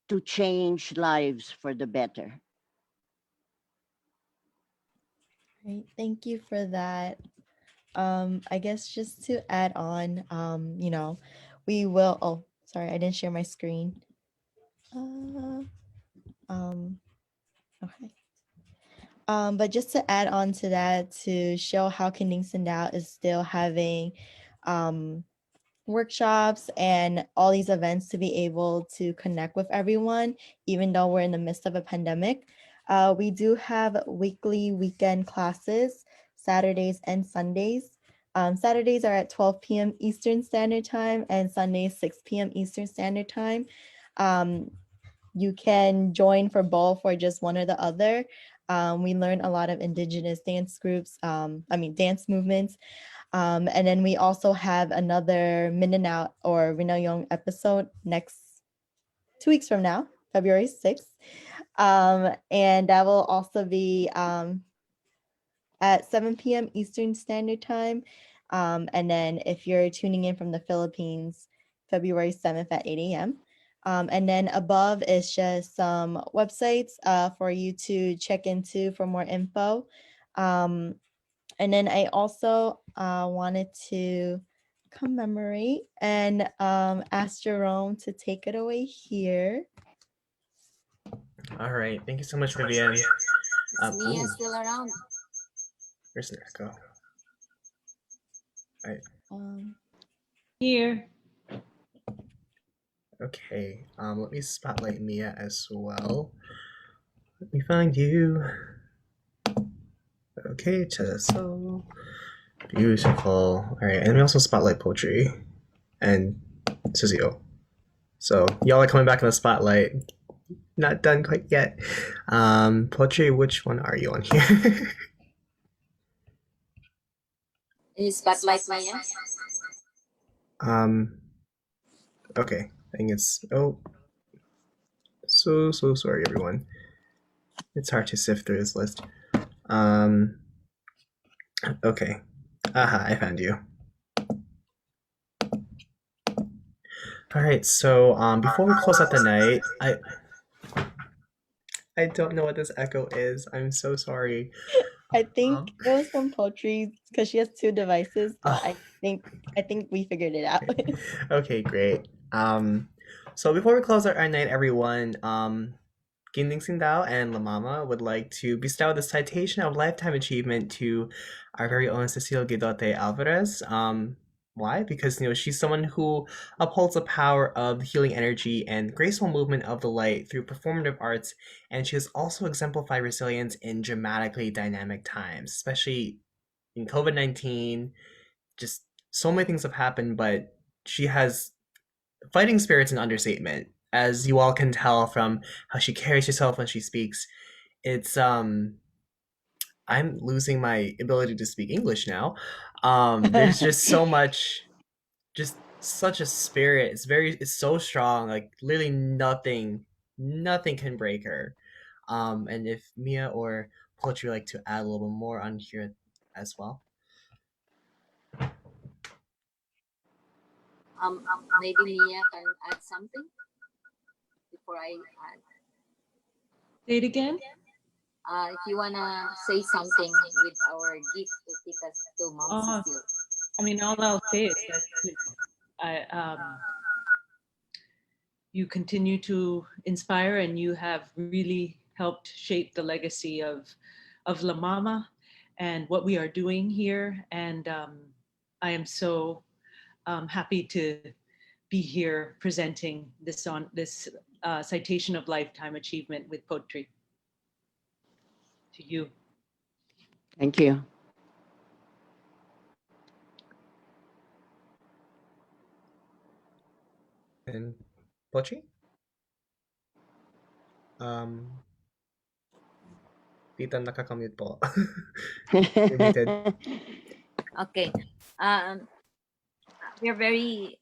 to change lives for the better. Great, thank you for that. I guess just to add on, you know, we will, oh, sorry, I didn't share my screen. Okay. But just to add on to that, to show how Kending Sindaw is still having workshops and all these events to be able to connect with everyone, even though we're in the midst of a pandemic. We do have weekly weekend classes, Saturdays and Sundays. Saturdays are at 12 p.m. Eastern Standard Time and Sundays 6 p.m. Eastern Standard Time. You can join for both or just one or the other. We learn a lot of indigenous dance groups, dance movements. And then we also have another Mindanao or Rinayung episode next 2 weeks from now, February 6th. And that will also be at 7 p.m. Eastern Standard Time. And then if you're tuning in from the Philippines, February 7th at 8 a.m. And then above is just some websites for you to check into for more info. And then I also wanted to commemorate and ask Jerome to take it away here. All right. Thank you so much, Vivian. Is Mia still around? Where's the echo? All right. Here. Okay. Let me spotlight Mia as well. Let me find you. Okay, so beautiful. All right, and we also spotlight Poetry and Susie-O. So y'all are coming back in the spotlight. Not done quite yet. Poetry, which one are you on here? Is spotlight Maya? Okay. I think it's so sorry everyone. It's hard to sift through this list. Okay. Aha, I found you. All right, so before we close out the night, I don't know what this echo is. I'm so sorry. I think it was from poetry because she has two devices, but I think we figured it out. Okay, great. So before we close our night, everyone, Ginding Sindaw and La Mama would like to bestow the citation of lifetime achievement to our very own Cecile Guidote Alvarez. Why? Because she's someone who upholds the power of healing energy and graceful movement of the light through performative arts, and she has also exemplified resilience in dramatically dynamic times, especially in COVID-19. Just so many things have happened, but she has fighting spirit's an understatement, as you all can tell from how she carries herself when she speaks. It's I'm losing my ability to speak English now. There's just so much, just such a spirit. It's so strong. Like literally nothing can break her. And if Mia or Poetry would like to add a little more on here as well. Maybe Mia can add something before I add. Say it again. If you wanna say something with our gift to take us to Mom Cecile. I mean, all I'll say is that you continue to inspire, and you have really helped shape the legacy of La Mama and what we are doing here. And I am so happy to be here presenting this citation of lifetime achievement with poetry to you. Thank you. And Pochi? Tita, nakakamute po. You're muted. Okay. We're very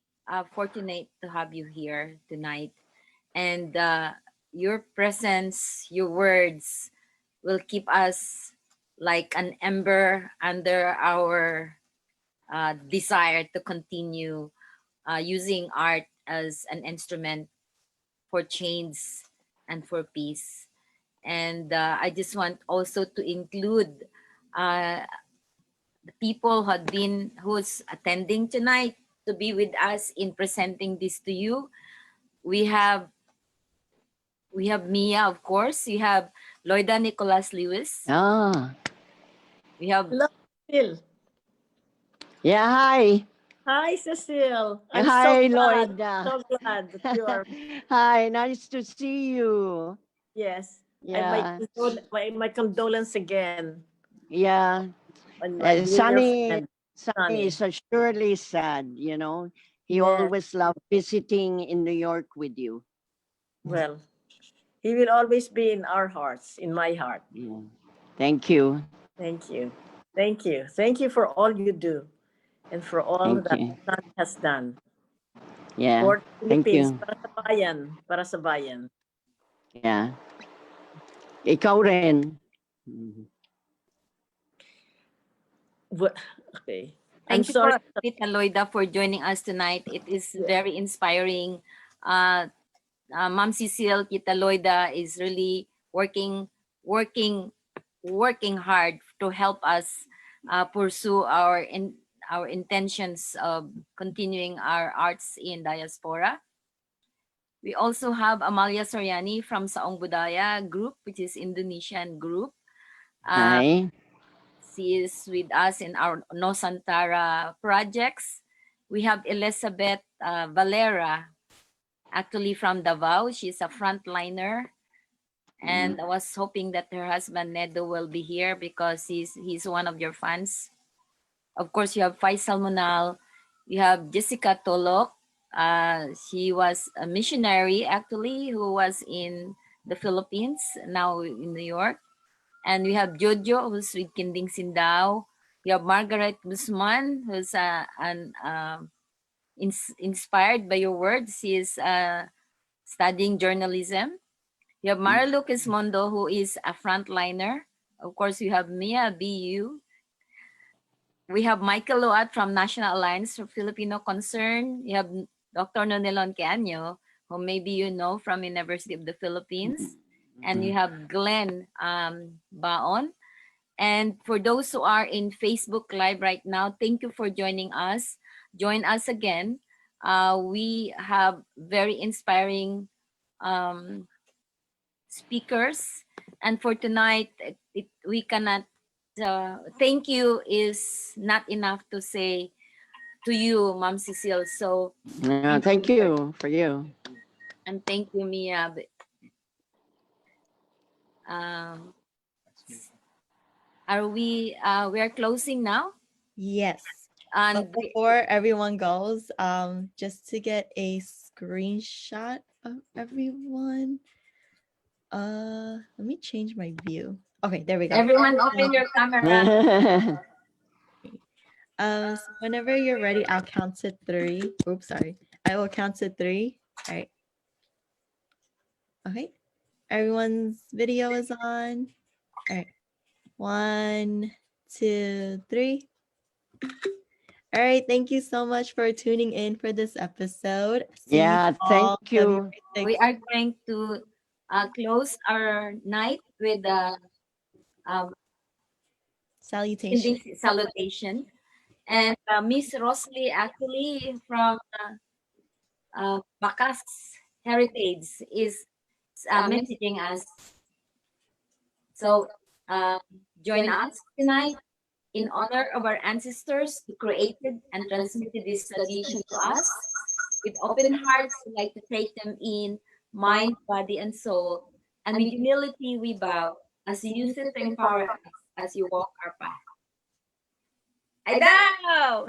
fortunate to have you here tonight. And your presence, your words will keep us like an ember under our desire to continue using art as an instrument for change and for peace. And I just want also to include the people who's attending tonight to be with us in presenting this to you. We have Mia, of course. We have Loida Nicolas Lewis. We have Hello, Cecile. Yeah, hi. Hi, Cecile. I'm Hi, so glad. Loida. So glad that you are. Hi, nice to see you. Yes. Yeah. And my condolence again. Yeah. On my dear friend, Sonny is surely sad, He Yes. always loved visiting in New York with you. Well, he will always be in our hearts, in my heart. Yeah. Thank you. Thank you. Thank you. Thank you for all you do and for all Thank that you. Son has done. Yeah. For the Thank Philippines, you. para sa bayan, para sa bayan. Yeah. Ikaw rin. Okay. Thank you for Tita Loida for joining us tonight. It is very inspiring. Ma'am Cecile, Tita Loida is really working hard to help us pursue our intentions of continuing our arts in Diaspora. We also have Amalia Soriani from Saong Budaya Group, which is Indonesian group. Hi. She is with us in our No Santara projects. We have Elizabeth Valera, actually from Davao. She's a frontliner. And I was hoping that her husband Nedo will be here because he's one of your fans. Of course, you have Faisal Munal. You have Jessica Tolok. She was a missionary, actually, who was in the Philippines, now in New York. And we have Jojo, who's with Kinding Sindaw. We have Margaret Guzman, who's inspired by your words. She is studying journalism. You have Mara Lucas Mondo, who is a frontliner. Of course, you have Mia BU. We have Michael Loat from National Alliance for Filipino Concern. You have Dr. Nonelon Canyo, who maybe you know from University of the Philippines. And you have Glenn Baon. And for those who are in Facebook Live right now, thank you for joining us. Join us again. We have very inspiring speakers. And for tonight, we cannot, thank you is not enough to say to you, Ma'am Cecile. So Thank you for you. and thank you, Mia. Um, we are closing now? Yes. And But before everyone goes, just to get a screenshot of everyone. Let me change my view. Okay, there we go. everyone open your camera. So whenever you're ready, I'll count to 3. Oops, sorry. I will count to 3. All right. Okay. Everyone's video is on. All right. 1, 2, 3. All right. Thank you so much for tuning in for this episode. See Yeah, you all. thank you. We are going to close our night with the salutation. Salutation. And Miss Rosalie actually from Bakas Heritage is messaging us. So join us tonight in honor of our ancestors who created and transmitted this tradition to us. With open hearts, we like to take them in mind, body, and soul. And with humility, we bow as you use it to empower us as you walk our path. I bow!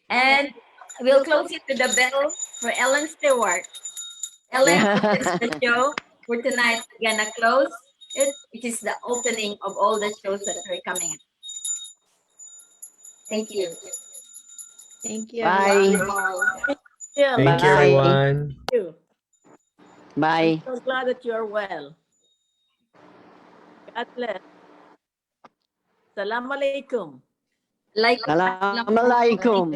And we'll close it with the bell for Ellen Stewart. Ellen opens the show for tonight. We're gonna close it, which is the opening of all the shows that are coming up. Thank you. Thank you. Bye. Yeah, Thank you, Bye. everyone. thank you. Bye. I'm so glad that you are well. God bless. Salam alaikum. Assalamualaikum.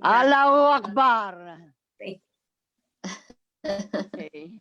Allahu Akbar. Okay.